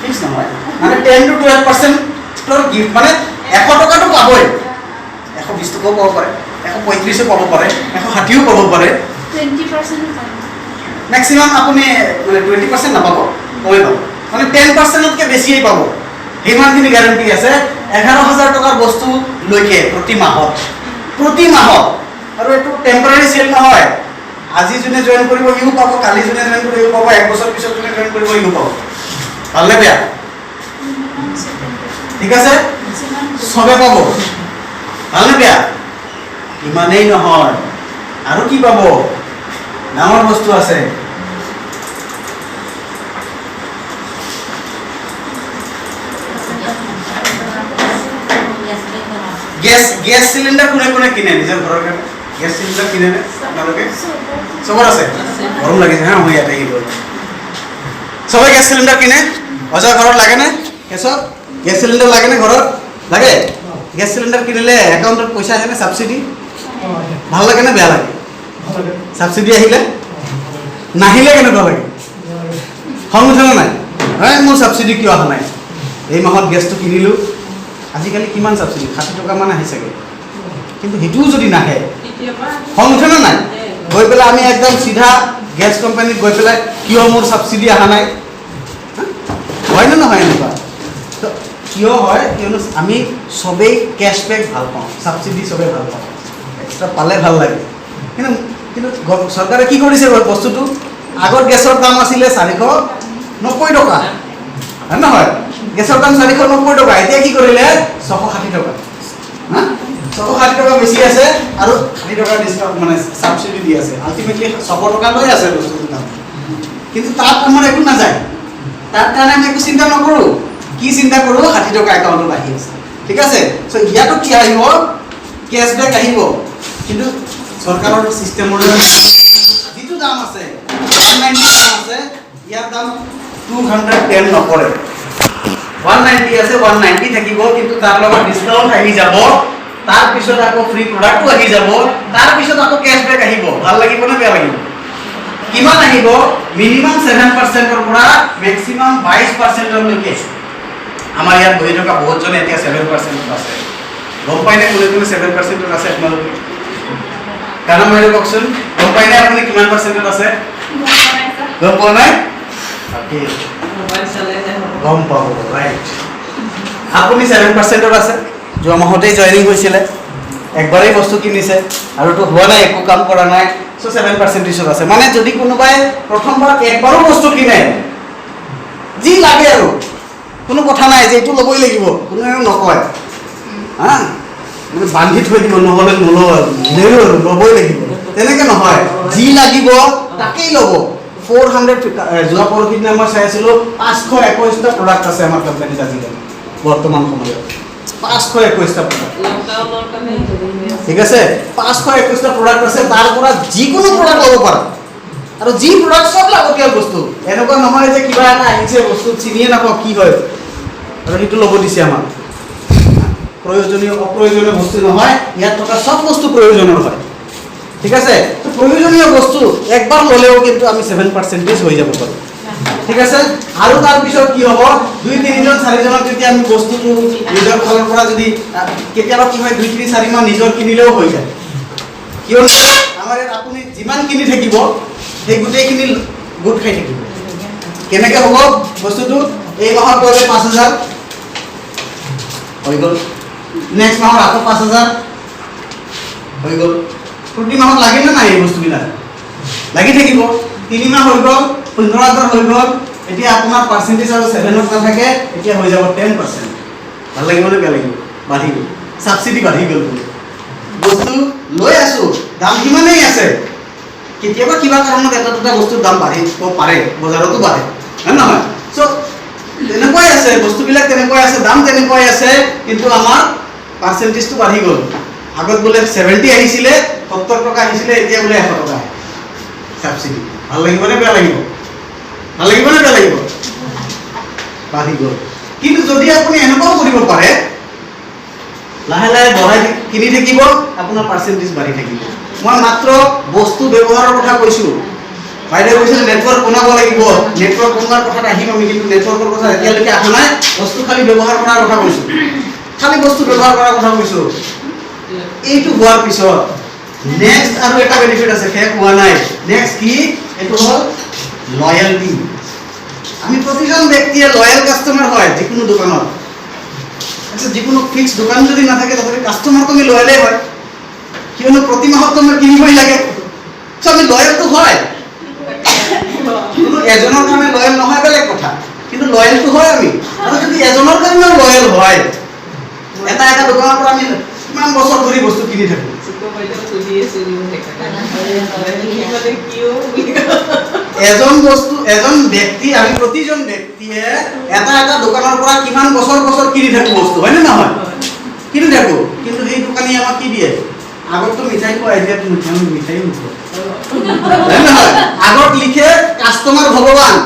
ফিক্স নহয়। মানে 10 to 12%ৰ গিফ্ট, মানে 100 টকাটো পাবই। 120 টকাও পাব পাৰে, 135ও পাব পাৰে, 160ও পাব পাৰে। মেক্সিমাম আপুনি মানে 20% নাপাব, কমেই পাব। মানে 10%তকৈ বেছিয়েই পাব, সিমানখিনি গেৰাণ্টি আছে। 11,000 টকাৰ বস্তু লৈকে প্ৰতি মাহত, প্ৰতি মাহত। আৰু এইটো টেম্পৰাৰী চেল নহয়। আজি যোনে জইন কৰিব ইও পাব, কালি যোনে জইন কৰিব ইও পাব, 1 বছৰ পিছত যোনে জইন কৰিব ইও পাব। ভালনে বেয়া? ঠিক আছে, চবে পাব। ভালনে বেয়া? ইমানেই নহয়, আৰু কি পাব? ডাঙৰ বস্তু আছে। গেছ চিলিণ্ডাৰ কোনে কোনে কিনে নিজৰ ঘৰৰ কাৰণে? গেছ চিলিণ্ডাৰ কিনেনে আপোনালোকে? চবৰ আছে? গৰম লাগিছে হা, মই ইয়াতে আহি গ'ল। চবে গেছ চিলিণ্ডাৰ কিনে? অজয় ঘৰত লাগেনে? গেছ চিলিণ্ডাৰ লাগেনে ঘৰত? লাগে? গেছ চিলিণ্ডাৰ কিনিলে একাউণ্টত পইচা আহেনে? ছাবচিডি ভাল লাগেনে বেয়া লাগে? ছাবচিডি আহিলে নাহিলে কেনেকুৱা লাগে? খং উঠেনে নাই? মোৰ ছাবচিডি কিয় অহা নাই? এই মাহত গেছটো কিনিলোঁ, আজিকালি কিমান ছাবচিডি? 60 টকামান আহে চাগে, কিন্তু সেইটোও যদি নাহে খং উঠেনে নাই? গৈ পেলাই আমি একদম চিধা গেছ কোম্পানীত গৈ পেলাই কিয় মোৰ ছাবচিডি অহা নাই? হয় নে নহয় এনেকুৱা? তো কিয় হয়? কিয়নো আমি চবেই কেছবেক ভাল পাওঁ, ছাবচিডি চবেই ভাল পাওঁ, এক্সট্ৰা পালে ভাল লাগে। কিন্তু চৰকাৰে কি কৰিছে বস্তুটো? আগত গেছৰ দাম আছিলে 490 টকা, হয় নহয়? গেছৰ দাম 490 টকা, এতিয়া কি কৰিলে 660 টকা। 660 টকা বেছি আছে আৰু 60 টকা ডিছকাউণ্ট, মানে ছাবচিডি দি আছে। আল্টিমেটলি 600 টকা লৈ আছে বস্তুটোৰ দাম, কিন্তু তাত আমাৰ একো নাযায়। তাৰ কাৰণে আমি একো চিন্তা নকৰোঁ। কি চিন্তা কৰোঁ? 60 টকা একাউণ্টত আহি আছে। ঠিক আছে, চ' ইয়াতো কি আহিব? কেছবেক আহিব। কিন্তু চৰকাৰৰ চিষ্টেমৰ যিটো দাম আছে, 190 দাম আছে, ইয়াৰ দাম 210 নকৰে। 190 আছে, 190 থাকিব, কিন্তু তাৰ লগত ডিছকাউণ্ট আহি যাব, তাৰপিছত আকৌ ফ্ৰী প্ৰডাক্টটো আহি যাব, তাৰপিছত আকৌ কেছবেক আহিব। ভাল লাগিব নে বেয়া লাগিব? কিমান আহিব? মিনিমাম 7%ৰ পৰা মেক্সিমাম 22%লৈকে। আমাৰ ইয়াত বহি থকা বহুতজনে এতিয়া 7%ত আছে। গম পাইনে কোনে কোনে 7%ত আছে আপোনালোকে? কাৰণ মই কওকচোন, গম পাইনে আপুনি কিমান পাৰ্চেণ্টত আছে? গম পোৱা নাই? তাকে মোবাইল চলাইলে হ'ব গম পাব ৰাইট আপুনি 7%ত আছে যোৱা মাহতেই জইনিং হৈছিলে একবাৰেই বস্তু কিনিছে আৰুতো হোৱা নাই একো কাম কৰা নাই চ' 7%ত আছে মানে যদি কোনোবাই প্ৰথমবাৰ একবাৰো বস্তু কিনে যি লাগে আৰু কোনো কথা নাই যে এইটো ল'বই লাগিব কোনেও নকয় হা মানে বান্ধি থৈ দিব নহ'লে নলওঁ আৰু নিলেও আৰু ল'বই লাগিব তেনেকৈ নহয় যি লাগিব তাকেই ল'ব 400 যোৱা পৰহিদিনা মই চাই আছিলোঁ 521টা প্ৰডাক্ট আছে আমাৰ কোম্পানীত আজিকালি বৰ্তমান সময়ত 521টা প্ৰডাক্ট লকডাউনৰ কাৰণে ঠিক আছে 521টা প্ৰডাক্ট আছে তাৰ পৰা যিকোনো প্ৰডাক্ট ল'ব পাৰা আৰু যি প্ৰডাক্ট চব লাগতিয়াল বস্তু এনেকুৱা নহয় যে কিবা এটা আহিছে বস্তু চিনিয়ে নাপাওঁ কি হয় আৰু সেইটো ল'ব দিছে আমাক প্ৰয়োজনীয় অপ্ৰয়োজনীয় বস্তু নহয় ইয়াত থকা চব বস্তু প্ৰয়োজনীয় হয় ঠিক আছে তো প্ৰয়োজনীয় বস্তু একবাৰ ল'লেও কিন্তু আমি 7% হৈ যাব পাৰোঁ ঠিক আছে আৰু তাৰ পিছত কি হ'ব 2-3জন 4জনক যেতিয়া আমি বস্তুটো নিজৰ ঘৰৰ পৰা যদি কেতিয়াবা কি হয় 2-3-4 মাহ নিজৰ কিনিলেও হৈ যায় কিয়নো আমাৰ ইয়াত আপুনি যিমান কিনি থাকিব সেই গোটেইখিনি গোট খাই থাকিব কেনেকৈ হ'ব বস্তুটো এই মাহত গ'লে 5000 হৈ গ'ল নেক্সট মাহত আকৌ 5000 হৈ গ'ল প্ৰতি মাহত লাগে না নাই এই বস্তুবিলাক লাগি থাকিব 3 মাহ হৈ গ'ল 15000 হৈ গ'ল এতিয়া আপোনাৰ পাৰ্চেন্টেজ আৰু 7ত নাথাকে এতিয়া হৈ যাব 10% ভাল লাগিব নে বেয়া লাগিব বাঢ়ি গ'ল সাবসিডি বাঢ়ি গ'ল বস্তু লৈ আছো দাম কিমানেই আছে কেতিয়াবা কিবা কাৰণত এটা দুটা বস্তুৰ দাম বাঢ়িব পাৰে বজাৰতো বাঢ়ে হয় নহয় চ' তেনেকুৱাই আছে বস্তুবিলাক তেনেকুৱাই আছে দাম তেনেকুৱাই আছে কিন্তু আমাৰ পাৰ্চেন্টেজটো বাঢ়ি গ'ল আগত বোলে 70 আহিছিলে 70 টকা আহিছিলে এতিয়া বোলে 100 টকা সাবসিডি ভাল লাগিব নে বেয়া লাগিব ভাল লাগিব নে বেয়া লাগিব বাঢ়ি গ'ল কিন্তু যদি আপুনি এনেকুৱাও কৰিব পাৰে লাহে লাহে বঢ়াই কিনি থাকিব আপোনাৰ পাৰ্চেন্টেজ বাঢ়ি থাকিব মই মাত্ৰ বস্তু ব্যৱহাৰৰ কথা কৈছোঁ বাইদেউ কৈছিল নেটৱৰ্ক বনাব লাগিব নেটৱৰ্ক বনোৱাৰ কথাত আহিম আমি কিন্তু নেটৱৰ্কৰ কথা এতিয়ালৈকে অহা নাই বস্তু খালি ব্যৱহাৰ কৰাৰ কথা কৈছোঁ খালি বস্তু ব্যৱহাৰ কৰাৰ কথা কৈছোঁ এইটো হোৱাৰ পিছত নেক্সট আৰু এটা বেনিফিট আছে শেষ হোৱা নাই নেক্সট কি এইটো হ'ল লয়ালটি আমি প্ৰতিজন ব্যক্তিয়ে লয়াল কাষ্টমাৰ হয় যিকোনো দোকানত আচ্ছা যিকোনো ফিক্স দোকান যদি নাথাকে তথাপি কাষ্টমাৰ তুমি লয়ালেই হয় কিয়নো প্ৰতি মাহত তোমাৰ কিনিবই লাগে চ' আমি লয়েলটো হয় কিন্তু এজনৰ কাৰণে লয়েল নহয় বেলেগ কথা কিন্তু লয়েলটো হয় আমি আৰু যদি এজনৰ কাৰণেও লয়েল হয় এটা এটা দোকানৰ পৰা আমি কিমান বছৰ ধৰি বস্তু কিনি থাকোঁ এজন ব্যক্তি আমি প্ৰতিজন ব্যক্তিয়ে এটা এটা দোকানৰ পৰা কিমান বছৰ বছৰ কিনি থাকোঁ বস্তু হয়নে নহয় কিনি থাকোঁ কিন্তু সেই দোকানী আমাক কি দিয়ে আগততো মিঠাই খুৱাই দিয়াতো মিঠাই নোখোৱা নহয় আগত লিখে কাষ্টমাৰ ভগৱান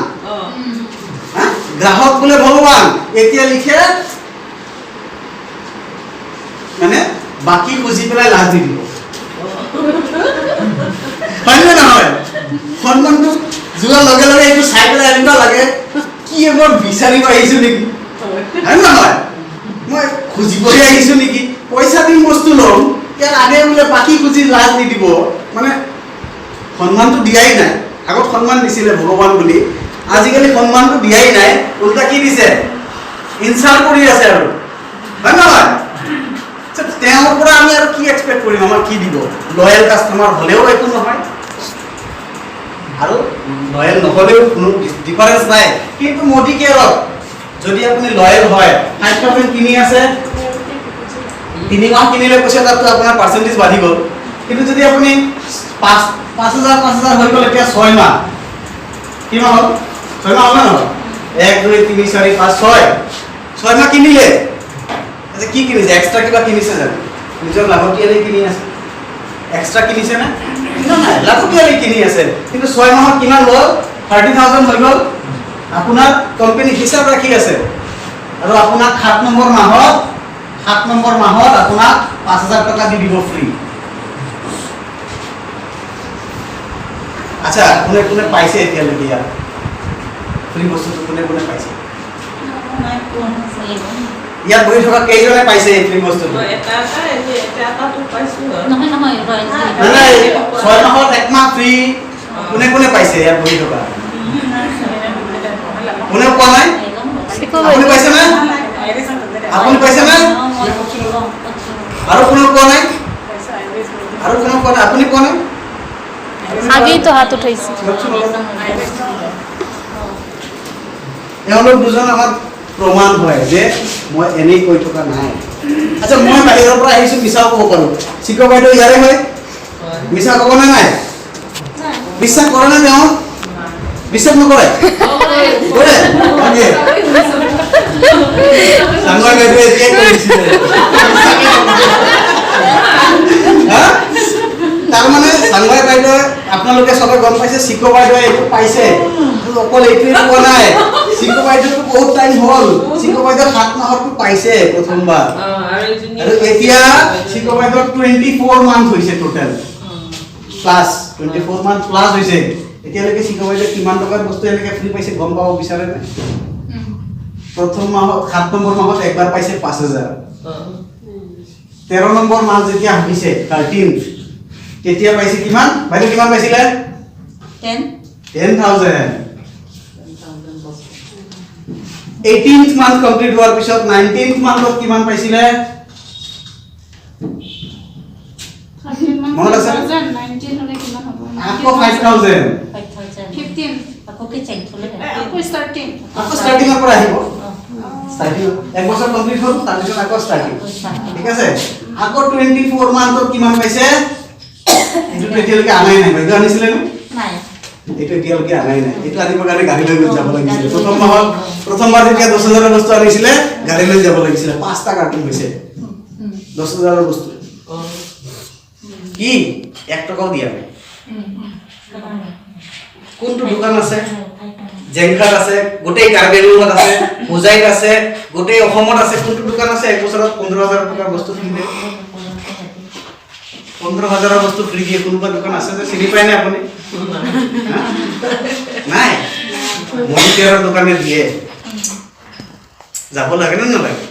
গ্ৰাহক বোলে ভগৱান এতিয়া লিখে মানে বাকী খুজি পেলাই লাজ দি দিব হয়নে নহয় সন্মানটো যোৱাৰ লগে লগে এইটো চাই পেলাই এনেকুৱা লাগে কি এবাৰ বিচাৰিব আহিছোঁ নেকি হয় নহয় মই খুজিবহে আহিছোঁ নেকি পইচা দিম বস্তু ল'ম ইয়াৰ আগে বোলে বাকী খুজি লাজ নিদিব মানে সন্মানটো দিয়াই নাই আগত সন্মান দিছিলে ভগৱান বুলি আজিকালি সন্মানটো দিয়াই নাই উল্টা কি দিছে ইনচাল্ট কৰি আছে আৰু হয় নহয় তেওঁৰ পৰা আমি আৰু কি এক্সপেক্ট কৰিম আমাক কি দিব লয়েল কাষ্টমাৰ হ'লেও একো নহয় আৰু লয়েল নহ'লেও কোনো ডিফাৰেঞ্চ নাই কিন্তু মোদী কেয়াৰত যদি আপুনি লয়েল হয় 5% কিনি আছে 3 মাহ কিনিলে পইচা তাতো আপোনাৰ পাৰ্চেন্টেজ বাঢ়ি গ'ল কিন্তু যদি আপুনি 5000 হৈ গ'ল এতিয়া 6 মাহ কিমান হ'ল 6 মাহ হ'ল না নহয় 1 2 3 4 5 6 মাহ কিনিলে আচ্ছা কি কিনিছে এক্সট্ৰা কিবা কিনিছে জানো নিজৰ লাগতিয়ালি কিনি আছে এক্সট্ৰা কিনিছে না নাই লাগতিয়ালি কিনি আছে কিন্তু 6 মাহত কিমান হ'ল 30000 হৈ গ'ল আপোনাৰ কোম্পানী হিচাপ ৰাখি আছে আৰু আপোনাক 7 নম্বৰ মাহত আপোনাক 5000 টকা দি দিব ফ্ৰী আচ্ছা কোনে পাইছে এতিয়ালৈকে ইয়াত ফ্ৰী বস্তুটো কোনে পাইছে ইয়াত বহি থকা কেইজনে পাইছে এই ফ্ৰী বস্তুটো এটা পাইছোঁ নহয় 6 মাহত 1 মাহ ফ্ৰী কোনে পাইছে ইয়াত বহি থকা কোনেও কোৱা নাই আপুনি পাইছে না আপুনি পাইছে না আৰু কোনেও কোৱা নাই আৰু কোনেও কোৱা নাই আপুনি কোৱা নাই আগেই তো হাত উঠাইছে এওঁলোক দুজন আমাৰ প্ৰমাণ হয় যে মই এনেই কৈ থকা নাই আচ্ছা মই বাহিৰৰ পৰা আহিছোঁ মিছাও ক'ব পাৰোঁ চিকু বাইদেউ ইয়াৰে হয় মিছা ক'ব নে নাই বিশ্বাস কৰে নে তেওঁ বিশ্বাস নকৰে কৰে ডাঙৰ বাইদেৱে এতিয়াই কৰিছিলে তাৰমানে চাংমাই বাইদেৱে আপোনালোকে চবে গম পাইছে চিকু বাইদেৱে এইটো পাইছে অকল এইটোৱে পোৱা নাই চিকু বাইদেউটো বহুত টাইম হ'ল চিকু বাইদেউ 7 মাহতো পাইছে প্ৰথমবাৰ আৰু এতিয়া চিকু বাইদেউৰ 24 মান্থ হৈছে টোটেল প্লাছ 24 মান্থ প্লাছ হৈছে এতিয়ালৈকে চিকু বাইদেউ কিমান টকাৰ বস্তু এনেকৈ ফ্ৰী পাইছে গম পাব বিচাৰে নে প্ৰথম মাহত 7 নম্বৰ মাহত একবাৰ পাইছে 5000 13 নম্বৰ মাহ যেতিয়া হৈছে 13 তেতিয়া পাইছে কিমান বাইদেউ কিমান পাইছিলে 10000 18th month complete হোৱাৰ পিছত 19th monthত কিমান পাইছিলে মনত আছে 19 হলে কিমান হ'ব আকৌ 5000 15 আকৌ কি চেঞ্জ হলে আকৌ স্টার্টিং ৰ পৰা আহিব স্টাৰ্টিং এক বছৰ কমপ্লিট হ'ল তাৰ পিছত আকৌ স্টার্টিং ঠিক আছে আকৌ 24 মান্থত কিমান পাইছে এইটো এতিয়ালৈকে আনাই নাই বাইদেউ আনিছিলে নে নাই এইটো এতিয়ালৈকে আনাই নাই এইটো আনিবৰ কাৰণে গাড়ী লৈ যাব লাগিছিল প্ৰথমবাৰ যেতিয়া 10000 ৰ বস্তু আনিছিলে গাড়ী লৈ যাব লাগিছিল 5টা কাৰ্টুন হৈছে 10000 ৰ বস্তু কি 1 টকাও দিয়া নাই কোনটো দোকান আছে জেংকাত আছে গোটেই কাৰ্বেলুত আছে হোজাইত আছে গোটেই অসমত আছে কোনটো দোকান আছে এক বছৰত 15000 টকাৰ বস্তু কিনি দিয়ে 15000 ৰ বস্তু ফ্ৰী দিয়ে কোনোবা দোকান আছে যে চিনি পায় নে আপুনি নাই মনিটৰৰ দোকানে দিয়ে যাব লাগে নে নালাগে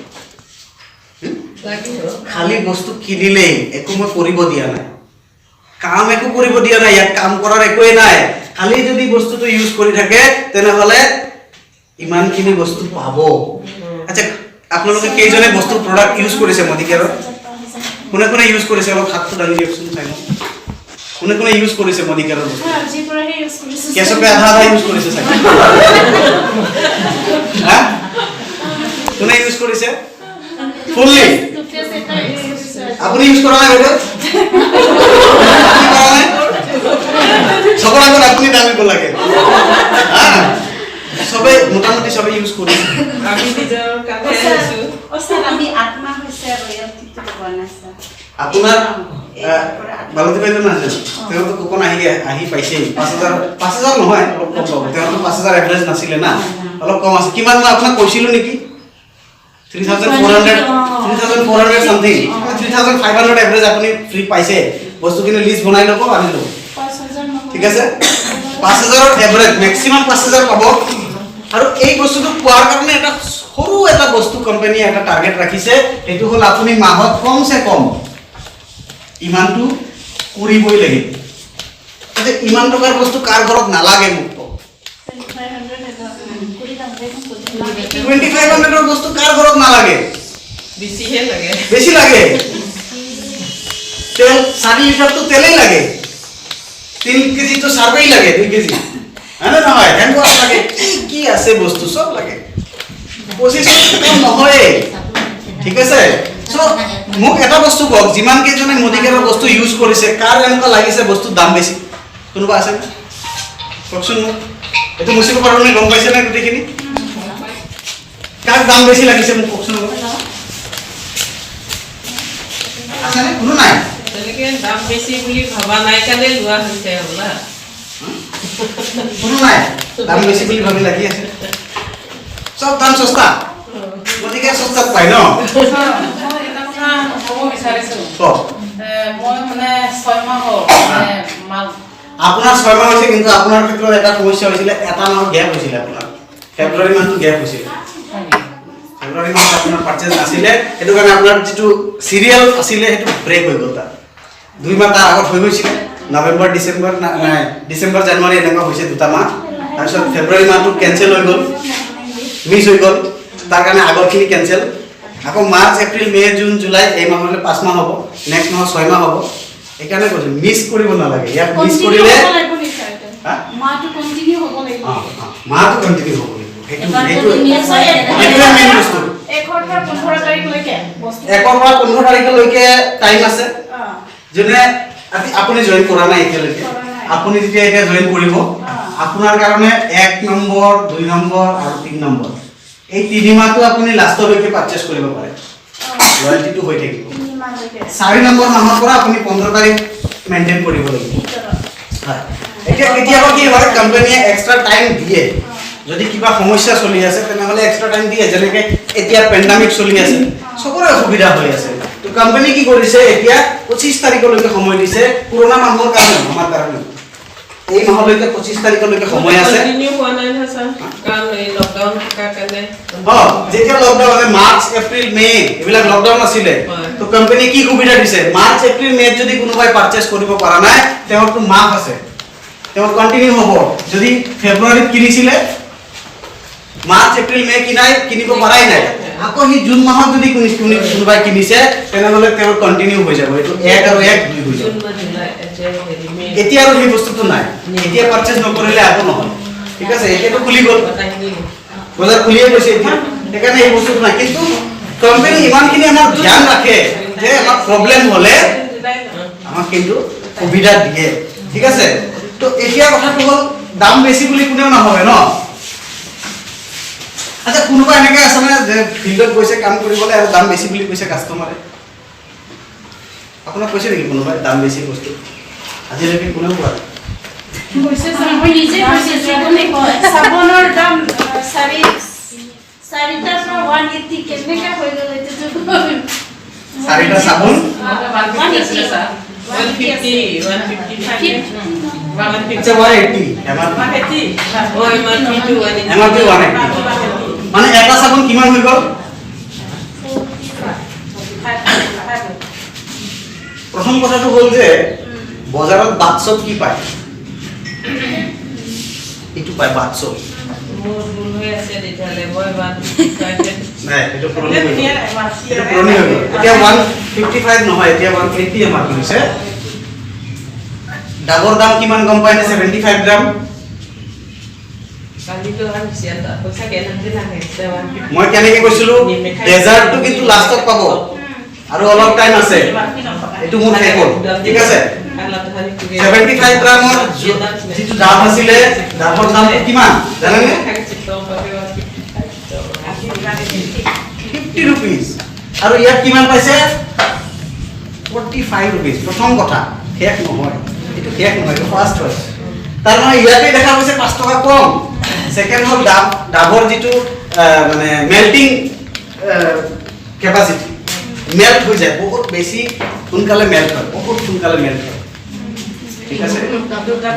খালি বস্তু কিনিলেই একো মই কৰিব দিয়া নাই কাম একো কৰিব দিয়া নাই ইয়াত কাম কৰাৰ একোই নাই খালি যদি বস্তুটো ইউজ কৰি থাকে তেনেহলে ইমানখিনি বস্তু পাব আচ্ছা আপোনালোকে কেইজনে বস্তু প্ৰডাক্ট ইউজ কৰিছে মডিকেয়াৰৰ কোনে কোনে ইউজ কৰিছে অলপ হাতটো দাঙি দিয়কচোন চাই কোনে ইউজ কৰিছে মডিকেয়াৰৰ বস্তু আজি পৰাহে ইউজ কৰিছো কেছকে আধা ইউজ কৰিছে চাই হা কোনে ইউজ কৰিছে ফুললি আপুনি ইউজ কৰা নাই বাইদেউ সবৰ আগত আপুনি দাঙিব লাগে সবে মোটামুটি সবে ইউজ কৰিছে আমি নিজৰ কামে আছো ওস্তাদ আমি আত্মা হৈছে ৰয়্যালটিটো বনাইছা আপোনাৰ বালতি বাইদেউ না তেওঁতো কোপন আহি পাইছে 5000 নহয় অলপ কম তেওঁতো 5000 এভাৰেজ নাছিলে না অলপ কম আছে কিমান মই আপোনাক কৈছিলো নেকি 3400 সামথিং 3500 এভাৰেজ আপুনি ফ্ৰী পাইছে বস্তুখিনি লিষ্ট বনাই ল'ব আনি ল'ব 5000 ঠিক আছে 5000 এভাৰেজ ম্যাক্সিমাম 5000 পাব আৰু এই বস্তুটো পোৱাৰ কাৰণে এটা সৰু এটা বস্তু কোম্পানীয়ে এটা টাৰ্গেট ৰাখিছে এটো হল আপুনি মাহত কমসে কম ইমানটো কৰিবই লাগে যে ইমান টকাৰ বস্তু কাৰ ঘৰত নালাগে মোক 2500 ৰ বস্তু কাৰ ঘৰত নালাগে বেছি লাগে তেল 4 লিটাৰ তো তেলেই লাগে 3 কেজি তো সারবেই লাগে 2 কেজি হ্যাঁ না হয় হ্যান্ড ওয়াশ লাগে কি আছে বস্তু সব লাগে 2500 কম নহয় ঠিক আছে সো মোক এটা বস্তু কওক যিমান কেজনে মডিকেয়াৰৰ বস্তু ইউজ কৰিছে কাৰ এনেকা লাগিছে বস্তুৰ দাম বেছি কোনোবা আছে না কওকচোন মোক এটো মুছিব পাৰোনে গম পাইছে না গোটেইখিনি কাৰ দাম বেছি লাগিছে মোক কওকচোন আছে নে কোনো নাই তেনেকে দাম বেছি বুলি ভাবা নাই কানে লোৱা হৈছে হলা কোনো নাই দাম বেছি বুলি ভাবি লাগি আছে সব দাম সস্তা মডিকেয়াৰ সস্তাত পায় ন মই এটা কথা ক'ব বিচাৰিছো মই মানে 6 মাহ হ'ল মাল আপোনাৰ 6 মাহ হৈছে কিন্তু আপোনাৰ ক্ষেত্ৰত এটা সমস্যা হৈছিল এটা মাহ গ্যাপ হৈছিল আপোনাৰ ফেব্ৰুৱাৰী মাহটো গ্যাপ হৈছিল ফেব্ৰুৱাৰী মাহত আপোনাৰ পাৰচেজ নাছিলে এটো কাৰণে আপোনাৰ যেটো সিৰিয়াল আছিল হেতু ব্ৰেক হৈ গ'ল 2 মাহ তাৰ আগত হৈ গৈছিল নৱেম্বৰ ডিসেম্বৰ নাই ডিসেম্বৰ জানুৱাৰী এনেকা হৈছে দুটা মাহ তাৰপিছত ফেব্ৰুৱাৰী মাহটো কেনসেল হৈ গ'ল মিছ হৈ গ'ল তাৰ কাৰণে আগৰখিনি কেঞ্চেল আকৌ March April May June July এই মাহলৈ 5 মাহ হ'ব নেক্সট মাহ 6 মাহ হ'ব এইকাৰণে কৈছোঁ মিছ কৰিব নালাগে ইয়াক মিছ কৰিলে মাহটো কণ্টিনিউ হ'ব লাগিব মাহটো কণ্টিনিউ হ'ব লাগিব এবাৰ মেইন বস্তু 1 পৰা 15 তাৰিখলৈকে বস্তু 1 পৰা 15 তাৰিখলৈকে টাইম আছে যোনে আপুনি জইন কৰা নাই এতিয়ালৈকে আপুনি যেতিয়া এতিয়া জইন কৰিব আপোনাৰ কাৰণে 1 নম্বৰ 2 নম্বৰ আৰু 3 নম্বৰ এই 3 মাহটো আপুনি লাষ্টলৈকে পাৰচেজ কৰিব পাৰে লয়্যালটিটো হৈ থাকিব 4 নম্বৰ মাহৰ পৰা আপুনি 15 তাৰিখ মেইনটেইন কৰিব লাগিব হয় এতিয়া কেতিয়াবা কি হয় কোম্পানীয়ে এক্সট্ৰা টাইম দিয়ে যদি কিবা সমস্যা চলি আছে তেনেহলে এক্সট্ৰা টাইম দিয়ে যেনেকৈ এতিয়া পেণ্ডামিক চলি আছে সবৰে অসুবিধা হৈ আছে তো কোম্পানী কি কৰিছে এতিয়া 25 তাৰিখলৈকে সময় দিছে পুৰণা মানুহৰ কাৰণে আমাৰ কাৰণে এই মাহলৈকে 25 তাৰিখলৈকে সময় আছে কন্টিনিউ হোৱা নাই না স্যাৰ কাৰণ এই লকডাউন থকাৰ কাৰণে যেতিয়া লকডাউন মানে মাৰ্চ এপ্ৰিল মে এইবিলাক লকডাউন আছিলে তো কোম্পানী কি সুবিধা দিছে মাৰ্চ এপ্ৰিল মে যদি কোনোবাই পাৰচেজ কৰিব পৰা নাই তেওঁৰটো মাফ আছে তেওঁৰ কন্টিনিউ হ'ব যদি ফেব্ৰুৱাৰীত কিনিছিলে মাৰ্চ এপ্ৰিল মে কিনিব পৰাই নাই আকৌ হি জুন মাহত যদি কোনোবাই কিনিছে তেনেহলে তেওঁৰ কন্টিনিউ হৈ যাব এইটো 1 আৰু 1 2 হৈ যাব এতিয়া আৰু সেই বস্তুটো নাই এতিয়া পাৰচেজ নকৰিলে আকৌ নহয় ঠিক আছে এতিয়াটো খুলি গ'ল বজাৰ খুলিয়ে গৈছে এতিয়া সেইকাৰণে এই বস্তুটো নাই কিন্তু কোম্পানী ইমানখিনি আমাৰ ধ্যান ৰাখে যে আমাৰ প্ৰব্লেম হ'লে আমাক কিন্তু সুবিধা দিয়ে ঠিক আছে তো এতিয়া কথাটো হ'ল দাম বেছি বুলি কোনেও নাভাবে ন আচ্ছা কোনোবা এনেকৈ আছে মানে যে ফিল্ডত গৈছে কাম কৰিবলৈ আৰু দাম বেছি বুলি কৈছে কাষ্টমাৰে আপোনাক কৈছে নেকি কোনোবাই দাম বেছি বস্তু আজিলৈকে কোনেও কোৱা গৈছে স্যাৰ মই নিজে কৈছে কোনে কয় সাবনৰ দাম 4টা পৰা 180 কেনেকৈ হৈ গ'ল এইটো 4টা সাবন 150 স্যাৰ 150 আচ্ছা 180 এমআৰপি 180 মানে এটা সাবন কিমান হৈ গ'ল প্ৰথম কথাটো হ'ল যে বজাৰত বাথসব কি পায় এইটো পায় বাথসব মোৰ ভুল হৈ আছে তেতিয়ালে মই বাদ নাই এইটো পুৰণি হৈ গ'ল এতিয়া 155 নহয় এতিয়া 180 এমআৰপি হৈছে ডাবৰ দাম কিমান গম পায় নে 75 গ্ৰাম কালিতো আনিছিল পইচা কেনেকৈ নাহে মই কেনেকৈ কৈছিলো ডেজাৰ্টটো কিন্তু লাষ্টত পাব আৰু অলপ টাইম আছে এইটো মোৰ শেষ হ'ল ঠিক আছে 75 গ্ৰামৰ যিটো দাম আছিলে দামৰ দাম কিমান জানেনে 50 rupees আৰু ইয়াত কিমান পাইছে 45 rupees প্ৰথম কথা শেষ নহয় এইটো শেষ নহয় এইটো ফাৰ্ষ্ট হয় তাৰ মানে ইয়াতে দেখা গৈছে 5 টকা কম সেকেন্ড হল ডাবৰ যিটো মানে মেল্টিং ক্যাপাসিটি মেল্ট হৈ যায় বহুত বেছি সোনকালে মেল্ট হয় বহুত সোনকালে মেল্ট হয় ঠিক আছে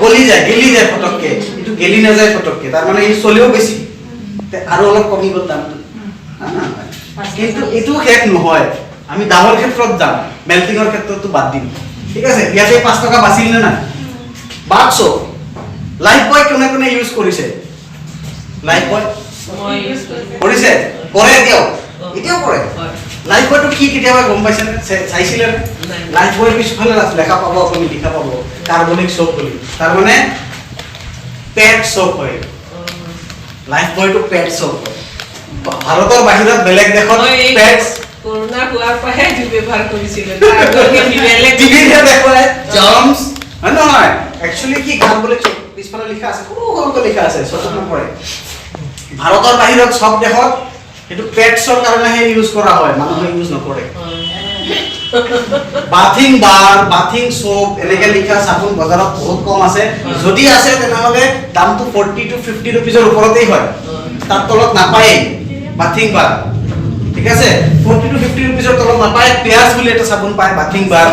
গলি যায় ফটককে এটো গেলি না যায় ফটককে তাৰ মানে এই চলেও বেছি আৰু অলপ কমি গ'ল দামটো কিন্তু এটো শেষ নহয় আমি দামৰ ক্ষেত্ৰত যাম মেল্টিংৰ ক্ষেত্ৰটো বাদ দিম ঠিক আছে ইয়াতে 5 টকা বাছিল না বাক্সো লাইফ বয় কোনে ইউজ কৰিছে লাইফ বয় মই ইউজ কৰিছে কৰে এতিয়াও কৰে লাইফ বয়টো কি কেতিয়াবা গম পাইছে নে চাইছিলে লাইফ বয় পিছফালে লেখা পাব আপুনি লিখা পাব কাৰ্বনিক সোপ বুলি তাৰ মানে পেট সোপ হয় লাইফ বয়টো পেট সোপ হয় ভাৰতৰ বাহিৰত বেলেগ দেশত পেট কৰোনা হোৱাৰ পৰাই ব্যৱহাৰ কৰিছিলে আগতে বেলেগ টিভিতে দেখুৱাই জাৰ্মছ নহয় একচুয়ালি কি কাৰ্বনিক সোপ পিছফালে লিখা আছে সৰুকৈ লিখা আছে চকুত নপৰে ভাৰতৰ বাহিৰত সব দেশত এটো পেটছৰ কাৰণে হে ইউজ কৰা হয় মানুহে ইউজ নকৰে বাথিং বাৰ বাথিং সোপ এনেকে লিখা সাবুন বজাৰত বহুত কম আছে যদি আছে তেনেহলে দামটো 40 to 50 रुपीसৰ ওপৰতেই হয় তাৰ তলত নাপায় বাথিং বাৰ ঠিক আছে 40 to 50 रुपीसৰ তলত নাপায় পিয়াজ বুলি এটা সাবুন পায় বাথিং বাৰ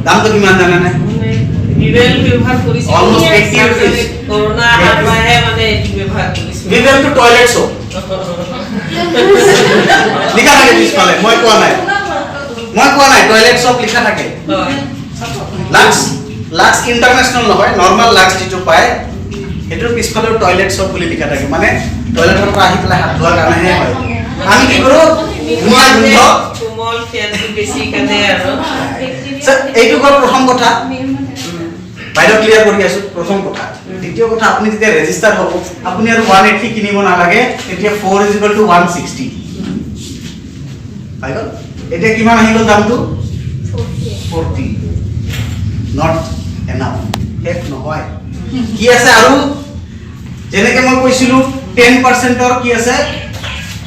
দামটো কিমান জানা নে বিবেল ব্যৱহাৰ কৰিছিল অলমোস্ট 80 rupees কৰোনা আহে মানে এটি ব্যৱহাৰ কৰিছিল বিবেল টু টয়লেট সোপ লিখা থাকে পিছফালে মই কোৱা নাই টয়লেট সোপ লিখা থাকে লাক্স ইন্টাৰনেশনাল নহয় নৰমাল লাক্স যেটো পায় এটোৰ পিছফালে টয়লেট সোপ বুলি লিখা থাকে মানে টয়লেটৰ পৰা আহি পেলাই হাত ধোৱাৰ কাৰণেহে হয় আমি কি কৰোঁ ধোঁৱা গোন্ধ কোমল ফেনটো বেছি কাৰণে আৰু এইটো হ'ল প্ৰথম কথা বাইদেউ ক্লিয়াৰ কৰি আছো প্ৰথম কথা দ্বিতীয় কথা আপুনি যেতিয়া ৰেজিষ্টাৰ হ'ব আপুনি আৰু 180 কিনিব নালাগে এতিয়া 4 = 160 পাই গ'ল এতিয়া কিমান আহি গ'ল দামটো 40 নট এনাফ শেষ নহয় কি আছে আৰু যেনেকে মই কৈছিলো 10% কি আছে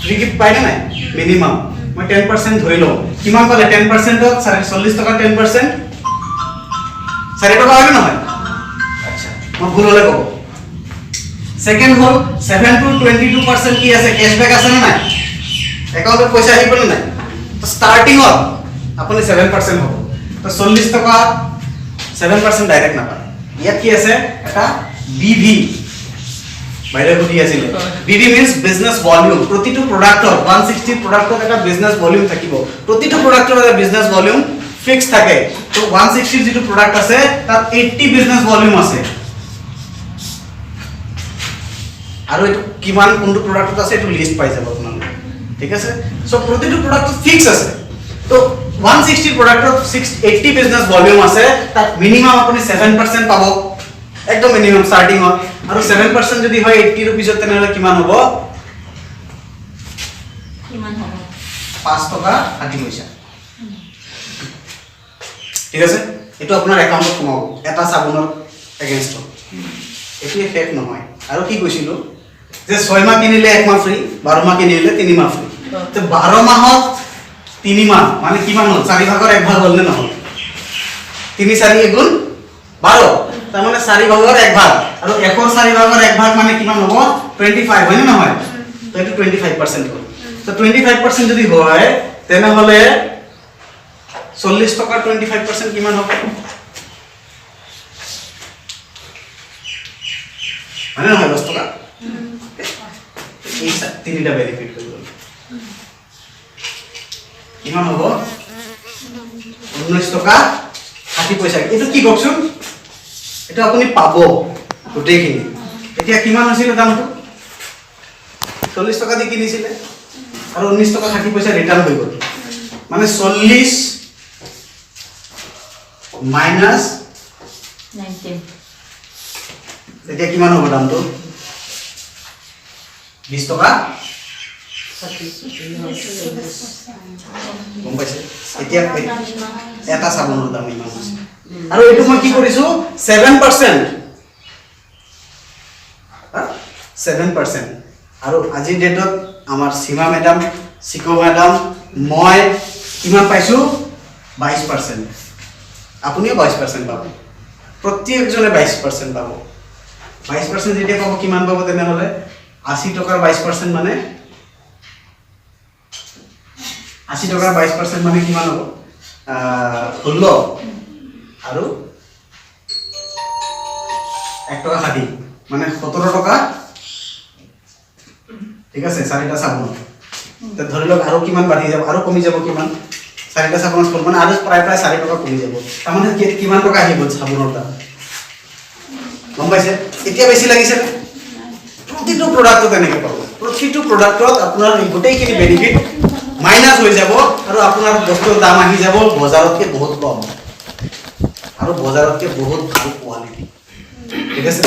ৰিগিফ্ট পাইনে নাই মিনিমাম মই 10% ধৰি লওঁ কিমান পালে 10% ত 40 টকা 10% 4 টকা হয় নহয় আচ্ছা মই ভুল হলে কব সেকেন্ড হল 7 to 22% কি আছে ক্যাশব্যাক আছে না নাই একাউন্টত পয়সা আহিব না নাই তো স্টার্টিং অফ আপুনি 7% হ'ব তো 40 টকা 7% ডাইরেক্ট না পায় ইয়াত কি আছে এটা বিভি বাইরে বুঝি আছিল বিভি মিন্স বিজনেস ভলিউম প্রতিটো প্ৰোডাক্টৰ 160 প্ৰোডাক্টৰ এটা বিজনেস ভলিউম থাকিব প্ৰতিটো প্ৰোডাক্টৰ এটা বিজনেস ভলিউম ফিক্স থাকে তো 160 যেটো প্ৰোডাক্ট আছে তাত 80 বিজনেস ভলিউম আছে আৰু এটো কিমান কোনটো প্ৰোডাক্টত আছে এটো লিস্ট পাই যাব আপোনালোকে ঠিক আছে সো প্ৰতিটো প্ৰোডাক্ট ফিক্স আছে তো 160 প্ৰোডাক্টৰ 80 বিজনেস ভলিউম আছে তাত মিনিমাম আপুনি 7% পাব একদম মিনিমাম স্টার্টিং হয় আৰু 7% যদি হয় 80 रुपीसত তেনেহলে কিমান হ'ব কিমান হ'ব 5 টকা 60 পইচা ঠিক আছে এটো আপোনাৰ একাউন্টত সোমাব এটা সাবুনৰ এগেইনষ্ট এটো শেষ নহয় আৰু কি কৈছিল যে 6 মাহ কিনিলে 1 মাহ ফ্ৰী 12 মাহ কিনিলে 3 মাহ ফ্ৰী তো 12 মাহত 3 মাহ মানে কিমান হ'ল 4 ভাগৰ 1 ভাগ হ'ল নে নহয় 3 4 গুণ 12 তার মানে 4 ভাগৰ 1 ভাগ আৰু 1 ৰ 4 ভাগৰ 1 ভাগ মানে কিমান হ'ব 25 হয় না নহয় তো এটো 25% হ'ল তো 25% যদি হয় তেনেহলে 40 টকা 25% কিমান হ'ব মানে নহয় 10 টকা এই তিনিটা বেনিফিট হৈ গ'ল কিমান হ'ব 19 টকা 60 পইচা এটো কি কওকচোন এটা আপুনি পাব গোটেইখিনি এতিয়া কিমান আছিল দামটো 40 টকা দি কিনিছিলে আৰু 19 টকা 60 পইচা ৰিটাৰ্ণ হৈ গ'ল মানে 40 মাইনাস 19 এতিয়া কিমান হ'ব দামটো 20 টকা গম পাইছে এতিয়া এটা সাবুনৰ দাম ইমান আছে আৰু এটো মই কি কৰিছো 7% আৰু আজি ডেটত আমাৰ সীমা ম্যাডাম সিকো ম্যাডাম মই কিমান পাইছো 22% আপুনিও 22% পাব প্ৰত্যেকজনে 22% পাব 22% যেতিয়া পাব কিমান পাব তেনেহলে 80 টকাৰ 22% মানে 80 টকাৰ 22% মানে কিমান হ'ব 16 আৰু 1 টকা 60 মানে 17 টকা ঠিক আছে চাৰিটা সাবুন তে ধৰি লওক আৰু কিমান বাঢ়ি যাব আৰু কমি যাব কিমান চাৰিটা সাবুনৰ ফল মানে আৰু প্ৰায় 4 টকা কমি যাব তাৰ মানে কিমান টকা আহিব সাবুনৰ দাম গম পাইছে এতিয়া বেছি লাগিছে নে প্ৰতিটো প্ৰডাক্টত এনেকৈ পাব প্ৰতিটো প্ৰডাক্টত আপোনাৰ গোটেইখিনি বেনিফিট মাইনাস হৈ যাব আৰু আপোনাৰ বস্তুৰ দাম আহি যাব বজাৰতকৈ বহুত কম আৰু বজাৰতকৈ বহুত ভাল কোৱালিটি ঠিক আছে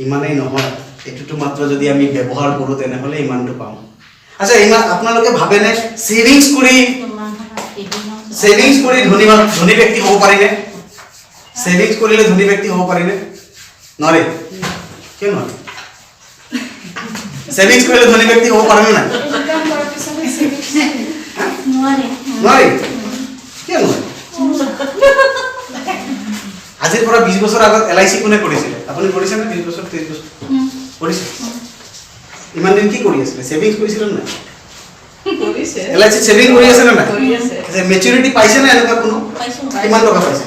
ইমানেই নহয় এটুটো মাত্ৰ যদি আমি ব্যৱহাৰ কৰো তেনেহলে ইমানটো পাম আচ্ছা ইমান আপোনালোকে ভাবেনে সেভিংস কৰি ধনী ব্যক্তি হ'ব পাৰিনে সেভিংস কৰিলে ধনী ব্যক্তি হ'ব পাৰিনে নৰে কিয় নহয় সেভিংস কৰিলে ধনী ব্যক্তি হ'ব পাৰিনে নাই নৰে কিয় নহয় আজিৰ পৰা 20 বছৰ আগত এলআইসি কোনে কৰিছিল আপুনি কৰিছে না 20 বছৰ 30 বছৰ কৰিছে ইমান দিন কি কৰি আছিল সেভিংস কৰিছিল না কৰিছে এলআইসি সেভিং কৰি আছে না কৰি আছে যে মেচুৰিটি পাইছে না এনেকা কোনো কিমান টকা পাইছে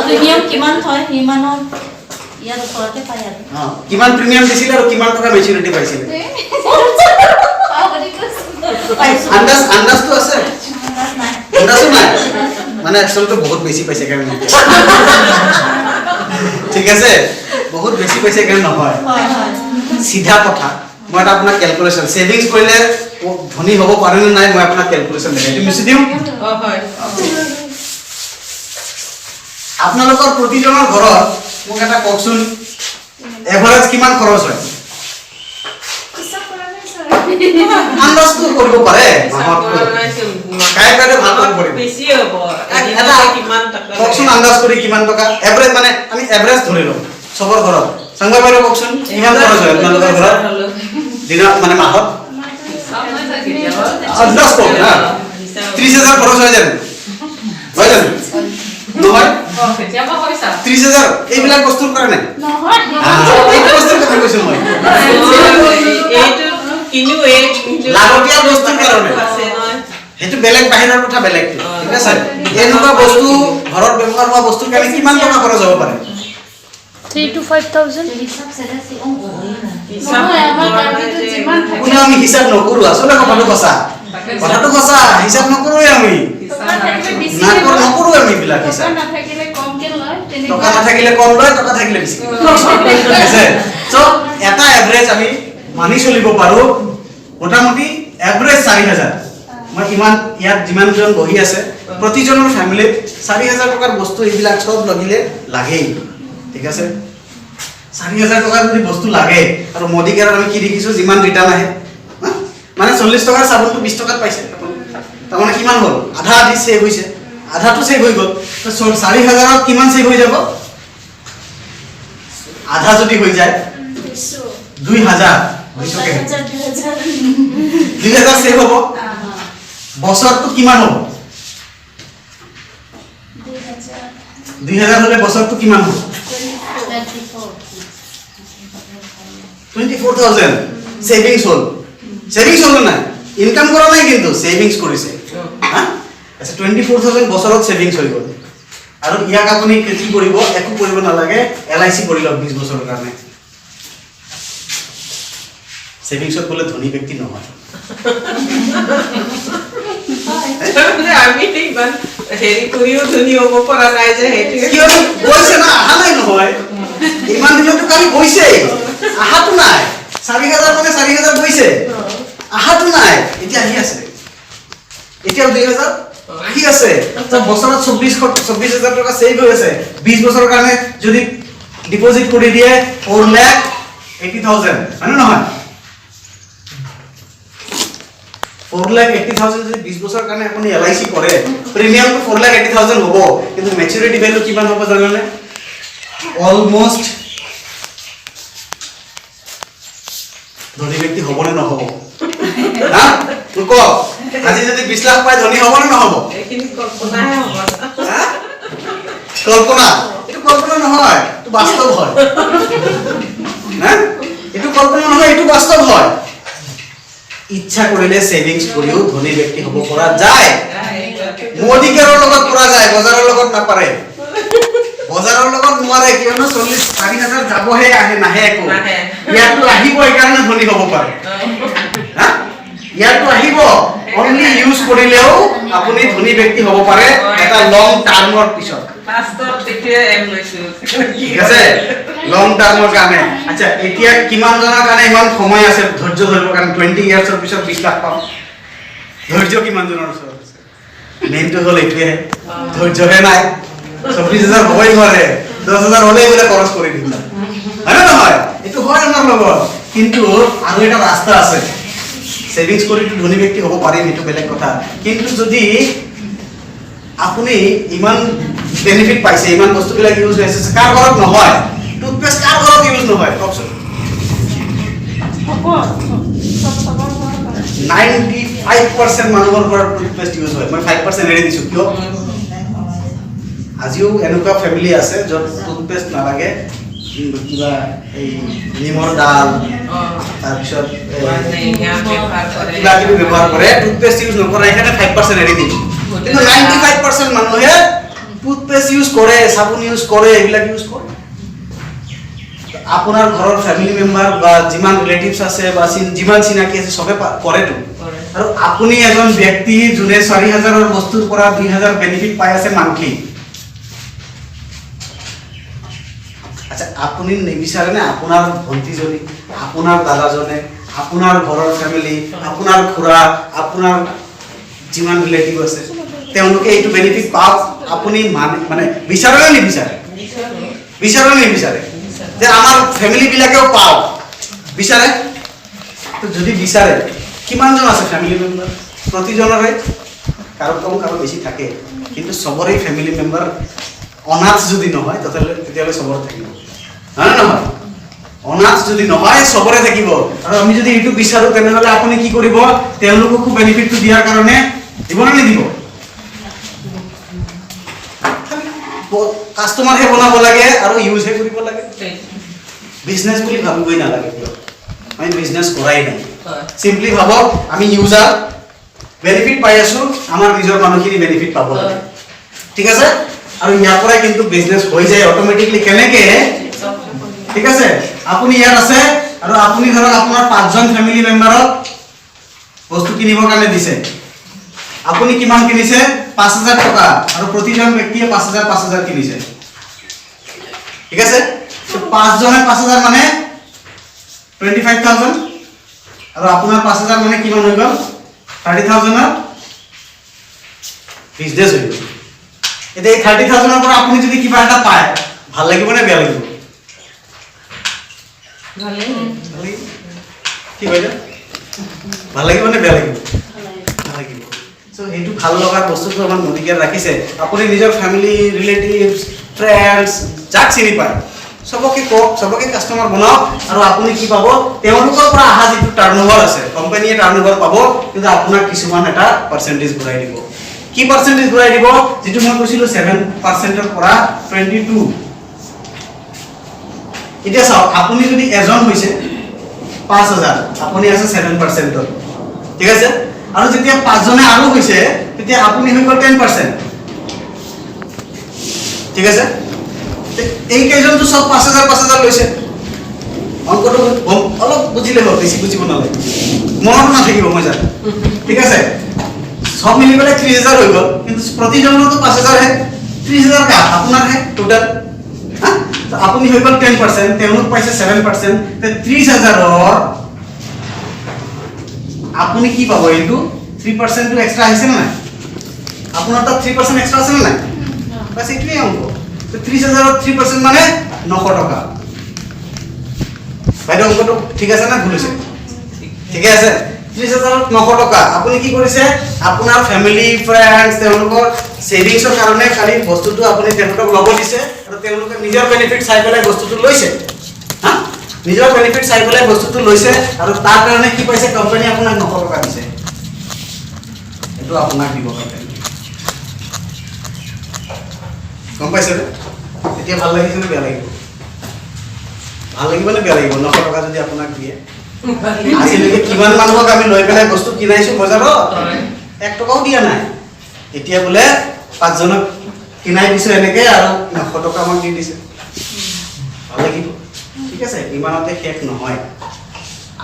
প্ৰিমিয়াম কিমান হয় হিমানৰ ইয়াৰ ওপৰতে পাই আৰু কিমান প্ৰিমিয়াম দিছিল আৰু কিমান টকা মেচুৰিটি পাইছিল আন্দাজ তো আছে আন্দাজো নাই মানে আসলে বহুত বেছি পাইছে কাৰণ ঠিক আছে বহুত বেছি পাইছে কাৰণ নহয় হয় হয় সিধা কথা মই এটা আপোনাক ক্যালকুলেশন সেভিংস কৰিলে ধনী হ'ব পাৰে নে নাই মই আপোনাক ক্যালকুলেশন দিম তুমি মিছি দিম হয় আপোনালোকৰ প্ৰতিজনৰ ঘৰত মোক এটা কওকচোন এভাৰেজ কিমান খৰচ হয় আন্দাজ কৰিব পাৰে কাই কাই ভাগ কৰিব বেছি হ'ব এটা কিমান টকা কওকচোন আন্দাজ কৰি কিমান টকা এভাৰেজ মানে আমি এভাৰেজ ধৰি লওঁ সবৰ ঘৰত সংগয় বাইদেউ কওকচোন কিমান খৰচ হয় আপোনালোকৰ ঘৰত দিনত মানে মাহত আন্দাজ কৰক না 30000 খৰচ হয় জানো হয় জানো নহয় কেতিয়াবা পইচা 30000 এইবিলাক বস্তুৰ কাৰণে নহয় এইটো বস্তুৰ কথা কৈছো মই এইটো কিনো এই লাগতীয়াল বস্তুৰ কাৰণে আছে নহয় হেতু বেলেগ বাহিৰৰ কথা বেলেগ ঠিক আছে এনেকুৱা বস্তু ঘৰত ব্যৱহাৰ হোৱা বস্তুৰ কাৰণে কিমান টকা খৰচ হ'ব পাৰে 3 to 5,000. হিচাপ চেদাসি অ নহয় আমাৰ গাড়ীটো যিমান কোনো আমি হিচাপ নকৰো আসলে কথাটো সঁচা হিচাপ নকৰোৱে আমি নকৰো আমি বিলাক হিচাপ নাথাকিলে কমকে লয় টকা নাথাকিলে কম লয় টকা থাকিলে বেছি ঠিক আছে সো এটা এভাৰেজ আমি মানি চলিব পাৰো মোটামুটি এভাৰেজ 4000 মই ইমান ইয়াত যিমান জন বহি আছে প্ৰতিজনৰ ফ্যামিলিত 4000 টকাৰ বস্তু এইবিলাক সব লাগিলে লাগেই ঠিক আছে 4000 টকাৰ যদি বস্তু লাগে আৰু মোদি কেয়াৰত আমি কি দেখিছো যিমান ৰিটাৰ্ণ আহে মানে 40 টকাৰ সাবুনটো 20 টকাত পাইছে তাৰ মানে কিমান হ'ল আধা আধি সেভ হৈছে আধাটো সেভ হৈ গ'ল তো 4000ত কিমান সেভ হৈ যাব আধা যদি হৈ যায় 2000 2000 সেভ হ'ব বছৰটো কিমান হ'ব 2000 হলে বছৰটো কিমান হ'ব 24000 সেভিংস হল না ইনকাম কৰা নাই কিন্তু সেভিংস কৰিছে হ্যাঁ আচ্ছা 24000 বছৰত সেভিংস হৈ গ'ল আৰু ইয়াক আপুনি কি কৰিব একো কৰিব নালাগে এলআইসি কৰি লওক 20 বছৰৰ কাৰণে সেভিংসত বলে ধনী ব্যক্তি নহয় আমি ইমান হেৰি কৰিও ধনী হ'ব পৰা নাই যে সেইটো কিয় গৈছে না আহা নাই নহয় ইমান দিনতো কালি গৈছে আহাটো নাই 4000 মানে 4000 গৈছে আহাটো নাই এতিয়া আহি আছে এতিয়া 2000 আহি আছে তো বছৰত 24000 টকা সেভ হৈ আছে 20 বছৰৰ কাৰণে যদি ডিপোজিট কৰি দিয়ে 4,80,000 মানে নহয় 4,80,000 যদি 20 বছৰৰ কাৰণে আপুনি এলআইসি কৰে প্ৰিমিয়ামটো 4,80,000 হ'ব কিন্তু ম্যাচুৰিটি ভ্যালু কিমান হ'ব জানেনে অলমোস্ট ধনী ব্যক্তি হ'ব নে নহ'ব হা তুক আজি যদি 20 লাখ পাই ধনী হ'ব নে নহ'ব এইখিনি কল্পনাহে হ'ব কল্পনা এটো কল্পনা নহয় এটো বাস্তৱ হয় না এটো কল্পনা নহয় এটো বাস্তৱ হয় ইচ্ছা কৰিলে সেভিংস কৰিও ধনী ব্যক্তি হ'ব পৰা যায় মোদি কেয়াৰৰ লগত পৰা যায় বজাৰৰ লগত নাপাৰে বজাৰৰ লগত নোৱাৰে কিয়নো 40,000 যাবহে আহে নাহে একো ইয়াতো আহিব এই কাৰণে ধনী হ'ব পাৰে হা ইয়াতো আহিব অনলি ইউজ কৰিলেও আপুনি ধনী ব্যক্তি হ'ব পাৰে এটা লং টাৰ্মৰ পিছত ফাৰ্ষ্টত তেতিয়া এম লৈছো ঠিক আছে লং টাৰ্মৰ কাৰণে আচ্ছা এতিয়া কিমান জনৰ কাৰণে ইমান সময় আছে ধৈৰ্য ধৰিব কাৰণে 20 ইয়াৰ্ছৰ পিছত 20 লাখ পাম ধৈৰ্য কিমান জনৰ আছে মেইনটো হ'ল এইটোৱে ধৈৰ্যহে নাই 24000 হ'বই নোৱাৰে 10000 হ'লেই বোলে খৰচ কৰি দিম হয় না নহয় এইটো হয় আমাৰ লগত কিন্তু আৰু এটা ৰাস্তা আছে সেভিংস কৰি ধনী ব্যক্তি হ'ব পাৰিম এইটো বেলেগ কথা কিন্তু যদি আপুনি ইমান বেনিফিট পাইছে ইমান বস্তুবিলাক ইউজ হৈছে কাৰ ঘৰত নহয় টুথপেষ্ট কাৰ ঘৰত ইউজ নহয় কওকচোন 95% মানুহৰ ঘৰত টুথপেষ্ট ইউজ হয় মই 5% এৰি দিছো কিয় আজিও এনেকুৱা ফ্যামিলি আছে য'ত টুথপেষ্ট নালাগে কিবা এই নিমৰ ডাল তাৰপিছত কিবা কিবি ব্যৱহাৰ কৰে টুথপেষ্ট ইউজ নকৰে এখানে 5% এৰি দিছো কিন্তু 95% মানুহে টুথপেষ্ট ইউজ কৰে সাবুন ইউজ কৰে এইবিলাক ইউজ কৰে আপোনাৰ ঘৰৰ ফ্যামিলি মেম্বাৰ বা যিমান ৰিলেটিভস আছে বা যিমান চিনাকি আছে সবে কৰেটো আৰু আপুনি এজন ব্যক্তি যোনে 4000 ৰ বস্তুৰ পৰা 2000 বেনিফিট পাই আছে মান্থলি আচ্ছা আপুনি নিবিচাৰে না আপোনাৰ ভন্টিজনী আপোনাৰ দাদাজনে, আপোনাৰ ঘৰৰ ফেমিলি, আপোনাৰ খুৰা, আপোনাৰ যিমান ৰিলেটিভ আছে তেওঁলোকে এইটো বেনিফিট পাওক। আপুনি মানে বিচাৰে নে নিবিচাৰে? বিচাৰে নে নিবিচাৰে যে আমাৰ ফেমিলিবিলাকেও পাওক? বিচাৰে? তো যদি বিচাৰে, কিমানজন আছে ফেমিলি মেম্বাৰ? প্ৰতিজনৰে কাৰো কম কাৰো বেছি থাকে, কিন্তু চবৰে ফেমিলি মেম্বাৰ অনাথ যদি নহয় তেতিয়াহ'লে চবৰে থাকিব, হয় নে নহয়? অনাথ যদি নহয় চবৰে থাকিব। আৰু আমি যদি এইটো বিচাৰোঁ তেনেহ'লে আপুনি কি কৰিব? তেওঁলোককো বেনিফিটটো দিয়াৰ কাৰণে দিব নে নিদিব? কাষ্টমাৰহে বনাব লাগে আৰু ইউজহে কৰিব লাগে। বিজনেছ বুলি ভাবিবই নালাগে। আমি বিজনেছ কৰাই নাই। চিম্পলি ভাবক আমি ইউজাৰ বেনিফিট পাই আছোঁ, আমাৰ নিজৰ মানুহখিনি বেনিফিট পাব লাগে, ঠিক আছে? আৰু ইয়াৰ পৰাই কিন্তু বিজনেছ হৈ যায় অট'মেটিকলি। কেনেকৈ? ঠিক আছে, আপুনি ইয়াত আছে আৰু আপুনি ধৰক আপোনাৰ 5জন ফেমিলি মেম্বাৰক বস্তু কিনিবৰ কাৰণে দিছে। আপুনি কিমান কিনিছে? 5,000 টকা, আৰু প্ৰতিজন ব্যক্তিয়ে 5,000 কিনিছে, ঠিক আছে? 5জনে 5,000 মানে 25,000, আৰু আপোনাৰ 5,000 মানে কিমান হৈ গ'ল? 30,000ৰ বিজনেছ হৈ গ'ল। এতিয়া এই 30,000ৰ পৰা আপুনি যদি কিবা এটা পায়, ভাল লাগিব নে বেয়া লাগিব? কি কৈছে? ভাল লাগিব নে বেয়া লাগিব? ভাল লাগিব। চ' সেইটো ভাল লগা বস্তুটো আমাৰ মডিকেল ৰাখিছে। আপুনি নিজৰ ফেমিলি, ৰিলেটিভছ, ফ্ৰেণ্ডছ যাক চিনি পায় চবকে কওক, চবকে কাষ্টমাৰ বনাওক, আৰু আপুনি কি পাব? তেওঁলোকৰ পৰা অহা যিটো টাৰ্ণঅভাৰ আছে, কোম্পানীয়ে টাৰ্ণঅভাৰ পাব, কিন্তু আপোনাক কিছুমান এটা পাৰ্চেণ্টেজ ঘূৰাই দিব। কি পাৰ্চেণ্টেজ ঘূৰাই দিব? যিটো মই কৈছিলোঁ 7%ৰ পৰা 22। এতিয়া চাওক, আপুনি যদি এজন হৈছে 5,000, আপুনি আছে 7%, ঠিক আছে? আৰু যেতিয়া 5জনে আৰু হৈছে তেতিয়া আপুনি হৈ গ'ল 10%, ঠিক আছে? এই কেইজনটো চব 5,000 লৈছে। অংকটো অলপ বুজিলে হ'ল, বেছি বুজিব নালাগে, মনত নাথাকিব মই জানো, ঠিক আছে? সব মিলি পেলাই 30,000 হৈ গ'ল, কিন্তু প্ৰতিজনৰতো 5,000হে, 30,000 কা আপোনাৰহে টোটাল। আপুনি হৈ গ'ল 10%, তেওঁলোক পাইছে 7%, 30,000ৰ আপুনি কি পাব? এইটো 3%টো এক্সট্ৰা আহিছে নে নাই? আপোনাৰ তাত 3% এক্সট্ৰা আছে নে নাই? বাছ এইটোৱেই অংক। 30,000ত 3% মানে 900 টকা। বাইদেউ অংকটো ঠিক আছে নে ভুল হৈছে? ঠিকে আছে। 30,000ত 900 টকা আপুনি কি কৰিছে? আপোনাৰ ফেমিলি, ফ্ৰেণ্ডছ, তেওঁলোকৰ ছেভিংছৰ কাৰণে খালি বস্তুটো আপুনি তেওঁলোকক ল'ব দিছে, আৰু তেওঁলোকে নিজৰ বেনিফিট চাই পেলাই বস্তুটো লৈছে। নিজৰ বেনিফিট চাই পেলাই বস্তুটো লৈছে, আৰু তাৰ কাৰণে কি পাইছে? কোম্পানী আপোনাক 900 টকা দিছে। এইটো আপোনাক দিব কোম্পানী। গম পাইছেনে? এতিয়া ভাল লাগিছে নে বেয়া লাগিব? ভাল লাগিব নে বেয়া লাগিব? 900 টকা যদি আপোনাক দিয়ে। আজিলৈকে কিমান মানুহক আমি লৈ পেলাই বস্তু কিনাইছোঁ বজাৰত, 1 টকাও দিয়া নাই। এতিয়া বোলে 5জনক কিনাই দিছোঁ এনেকৈ, আৰু 900 টকা আমাক দি দিছে। ভাল লাগিব, ঠিক আছে? ইমানতে শেষ নহয়।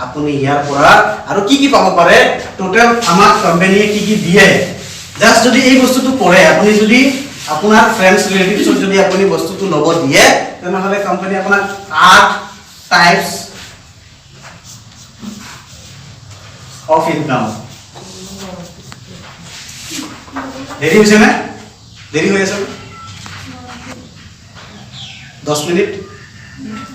আপুনি ইয়াৰ পৰা আৰু কি পাব পাৰে? টোটেল আমাক কোম্পানীয়ে কি দিয়ে, জাষ্ট যদি এই বস্তুটো কৰে, আপুনি যদি আপোনাৰ ফ্ৰেণ্ডছ, ৰিলেটিভছক যদি আপুনি বস্তুটো ল'ব দিয়ে, তেনেহ'লে কোম্পানী আপোনাক 8 টাইপছ অফ ইনকাম। দেৰি হৈছে নে? দেৰি হৈ আছে? 10 মিনিট,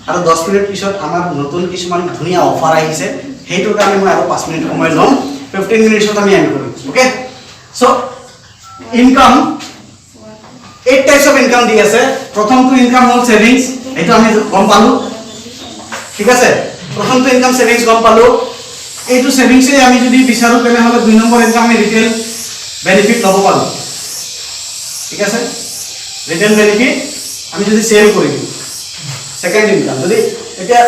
আৰু 10 মিনিট পিছত আমাৰ নতুন কিছুমান ধুনীয়া অফাৰ আহিছে, সেইটোৰ কাৰণে মই আৰু 5 মিনিট সময় ল'ম। 15 মিনিটছত আমি এণ্ড কৰিম, okay? So' income 8 types of income দি আছে। প্ৰথমটো ইনকাম হ'ল ছেভিংছ, এইটো আমি গম পালোঁ, ঠিক আছে? প্ৰথমটো ইনকাম ছেভিংছ গম পালোঁ। এইটো ছেভিংছে আমি যদি বিচাৰোঁ তেনেহ'লে 2 নম্বৰ ইনকাম আমি ৰিটেল বেনিফিট ল'ব পাৰোঁ, ঠিক আছে? ৰিটেল বেনিফিট আমি যদি চেল কৰি দিওঁ, সেকেন্ড ইনকাম যদি এতিয়া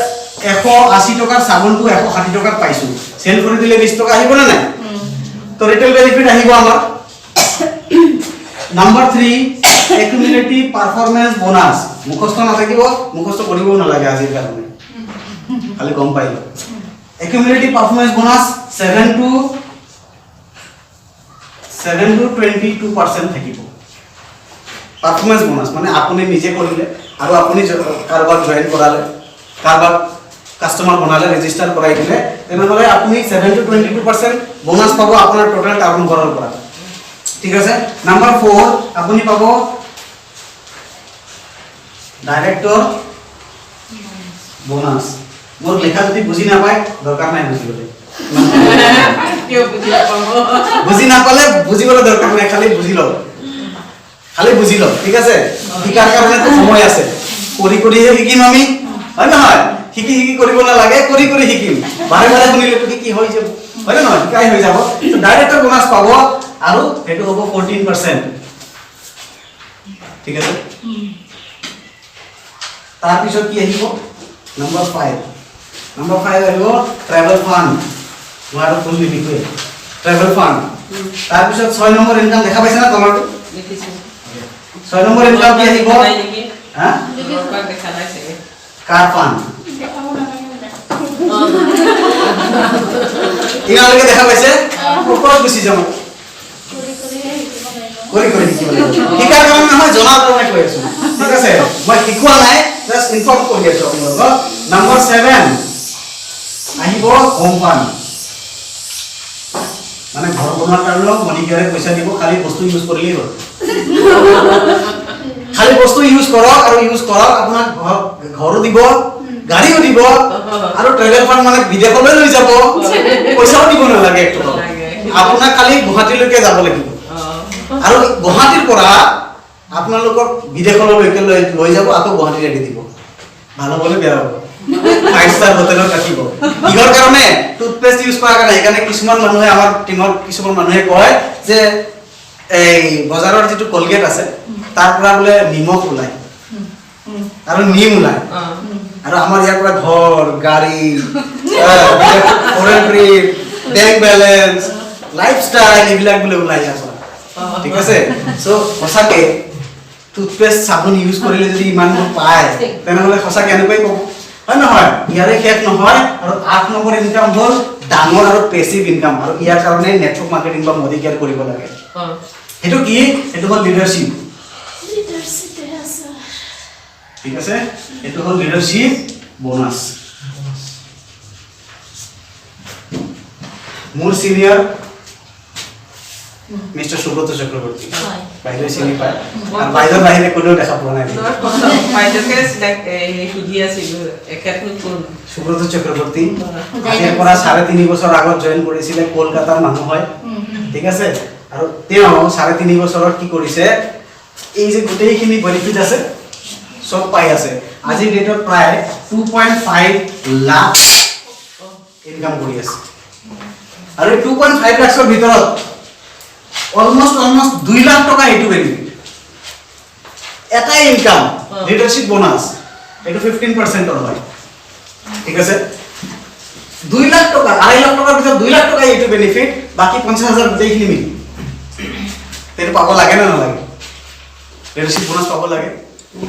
180 টকাৰ চাবোনটো 160 টকাত পাইছোঁ, চেল কৰি দিলে 20 টকা আহিব নে নাই? তো ৰিটেল বেনিফিট আহিব আমাৰ। Number 3 accumulative performance bonus. মুখস্থ নাথাকিব, মুখস্থ কৰিবও নালাগে আজিৰ কাৰণে, খালি গম পাই লওক। একুমুলেটিভ পাৰফৰমেন্স বোনাছ 7 to 22% থাকিব। পাৰফৰমেন্স বোনাছ মানে আপুনি নিজে কৰিলে, আৰু আপুনি কাৰোবাক জইন কৰালে, কাৰোবাক কাস্টমাৰ বনালে ৰেজিষ্টাৰ কৰাই দিলে তেনেহ'লে আপুনি 7 to 22% বোনাছ পাব আপোনাৰ টোটাল টাৰ্ণওভাৰৰ পৰা ঠিক আছে নাম্বাৰ 4 আপুনি পাব ডাইৰেক্টৰ বোনাছ মোৰ লেখা যদি বুজি নাপায় দৰকাৰ নাই বুজিবলৈ কিয় বুজি নাপাব বুজি নাপালে বুজিবলৈ দৰকাৰ নাই খালি বুজি লওক ঠিক আছে শিকাৰ কাৰণে সময় আছে কৰি কৰিহে শিকিম আমি হয় নহয় শিকি কৰিব নালাগে কৰি শিকিম বাৰে বাৰে শুনিলে তো কি হৈ যাব হয় নহয় শিকাই হৈ যাব তো ডাইৰেক্টৰ বোনাছ পাব আৰু সেইটো হ'ব 14% ঠিক আছে তাৰ পিছত কি আহিব নম্বৰ 5 আহিব ট্ৰেভেল ফান্ড মই ফুল লিখিছোঁ ট্ৰেভেল ফান্ড তাৰ পিছত 6 নম্বৰ ইনকাম দেখা পাইছে না তোমাৰটো দেখিছো 6 নম্বৰ ইনকাম কি আহিব হা দেখা নাই চাগে কাৰ ফান্ড ইনালৈকে দেখা পাইছে ওপৰত গুচি যাম কৰি শিকিব লাগিব শিকাৰ কাৰণে নহয় জনাৰ কাৰণে কৈ আছো ঠিক আছে মই শিকোৱা নাই জাষ্ট ইনফৰ্ম কৰি আছো আপোনালোকক নম্বৰ 7 আহিব হোম ফান্ড মানে ঘৰ বনোৱাৰ কাৰণেও মনিকাৰে পইচা দিব খালি বস্তু ইউজ কৰিলেই হ'ল খালি বস্তু ইউজ কৰক আৰু ইউজ কৰক আপোনাক ঘৰো দিব গাড়ীও দিব আৰু ট্ৰেভেল ফান্ড মানে বিদেশলৈ লৈ যাব পইচাও দিব নালাগে একটু আপোনাক খালি গুৱাহাটীলৈকে যাব লাগিব আৰু গুৱাহাটীৰ পৰা আপোনালোকক বিদেশলৈকে লৈ যাব আকৌ গুৱাহাটীত এৰি দিব ভাল হ'বনে বেয়া হ'ব 5 ষ্টাৰ হোটেলত ৰাখিব কিহৰ কাৰণে টুথপেষ্ট ইউজ কৰাৰ কাৰণে সেইকাৰণে কিছুমান মানুহে আমাৰ টিমৰ কিছুমান মানুহে কয় যে এই বজাৰৰ যিটো কলগেট আছে তাৰ পৰা বোলে নিমখ ওলায় আৰু নিম ওলায় আৰু আমাৰ ইয়াৰ পৰা ঘৰ গাড়ী foreign trip bank balance lifestyle এইবিলাক বোলে ওলাই আছে ঠিক আছে সো সঁচাকে টুথপেষ্ট চাবোন ইউজ কৰিলে যদি ইমান পায় তেনেহ'লে সঁচাকে এনেকুৱাই ক'ব হয় নহয় ইয়াৰে শেষ নহয় আৰু 8 নম্বৰ ইনকাম হ'ল ডাঙৰ আৰু পেছিভ ইনকাম আৰু ইয়াৰ কাৰণে নেটৱৰ্ক মাৰ্কেটিং বা মডি কেয়াৰ কৰিব লাগে সেইটো কি সেইটো হ'ল লিডাৰশ্বিপ ঠিক আছে এটো হল লিডাৰশিপ বোনাস মোৰ সিনিয়ৰ মিস্টাৰ সুব্ৰত চক্ৰবৰ্তী বাইৰে চিনি পায় আৰ বাইৰে বাইৰে কোনেও দেখা পোৱা নাই বাইৰেকে সিলেক্ট সুধি আছিল একাডেমি কোন সুব্ৰত চক্ৰবৰ্তী আজিৰ পৰা 3.5 বছৰ আগত জয়েন কৰিছিলে কলকাতাৰ মানুহ হয় ঠিক আছে আৰু তেওঁ 3.5 বছৰত কি কৰিছে এই যে গোটেইখিনি বেনিফিট আছে সব পাই আছে আজিৰ ডেটত প্ৰায় 2.5 লাখ ইনকাম কৰি আছে আৰু 2.5 লাখৰ ভিতৰত অলমোস্ট 2 লাখ টকা এটু বেনিফিট এটা ইনকাম লিডারশিপ বোনাস এটু 15% অর হয় ঠিক আছে 2 লাখ টাকা 2.5 লাখ টাকার ভিতর 2 লাখ টাকা এটু বেনিফিট বাকি 50,000 গোটেইখিনি মিলি তেনে পাব লাগে না নালাগে লিডারশিপ বোনাস পাব লাগে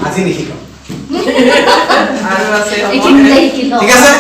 আজি নিশিকাম আৰু আছে এইখিনি ঠিক আছে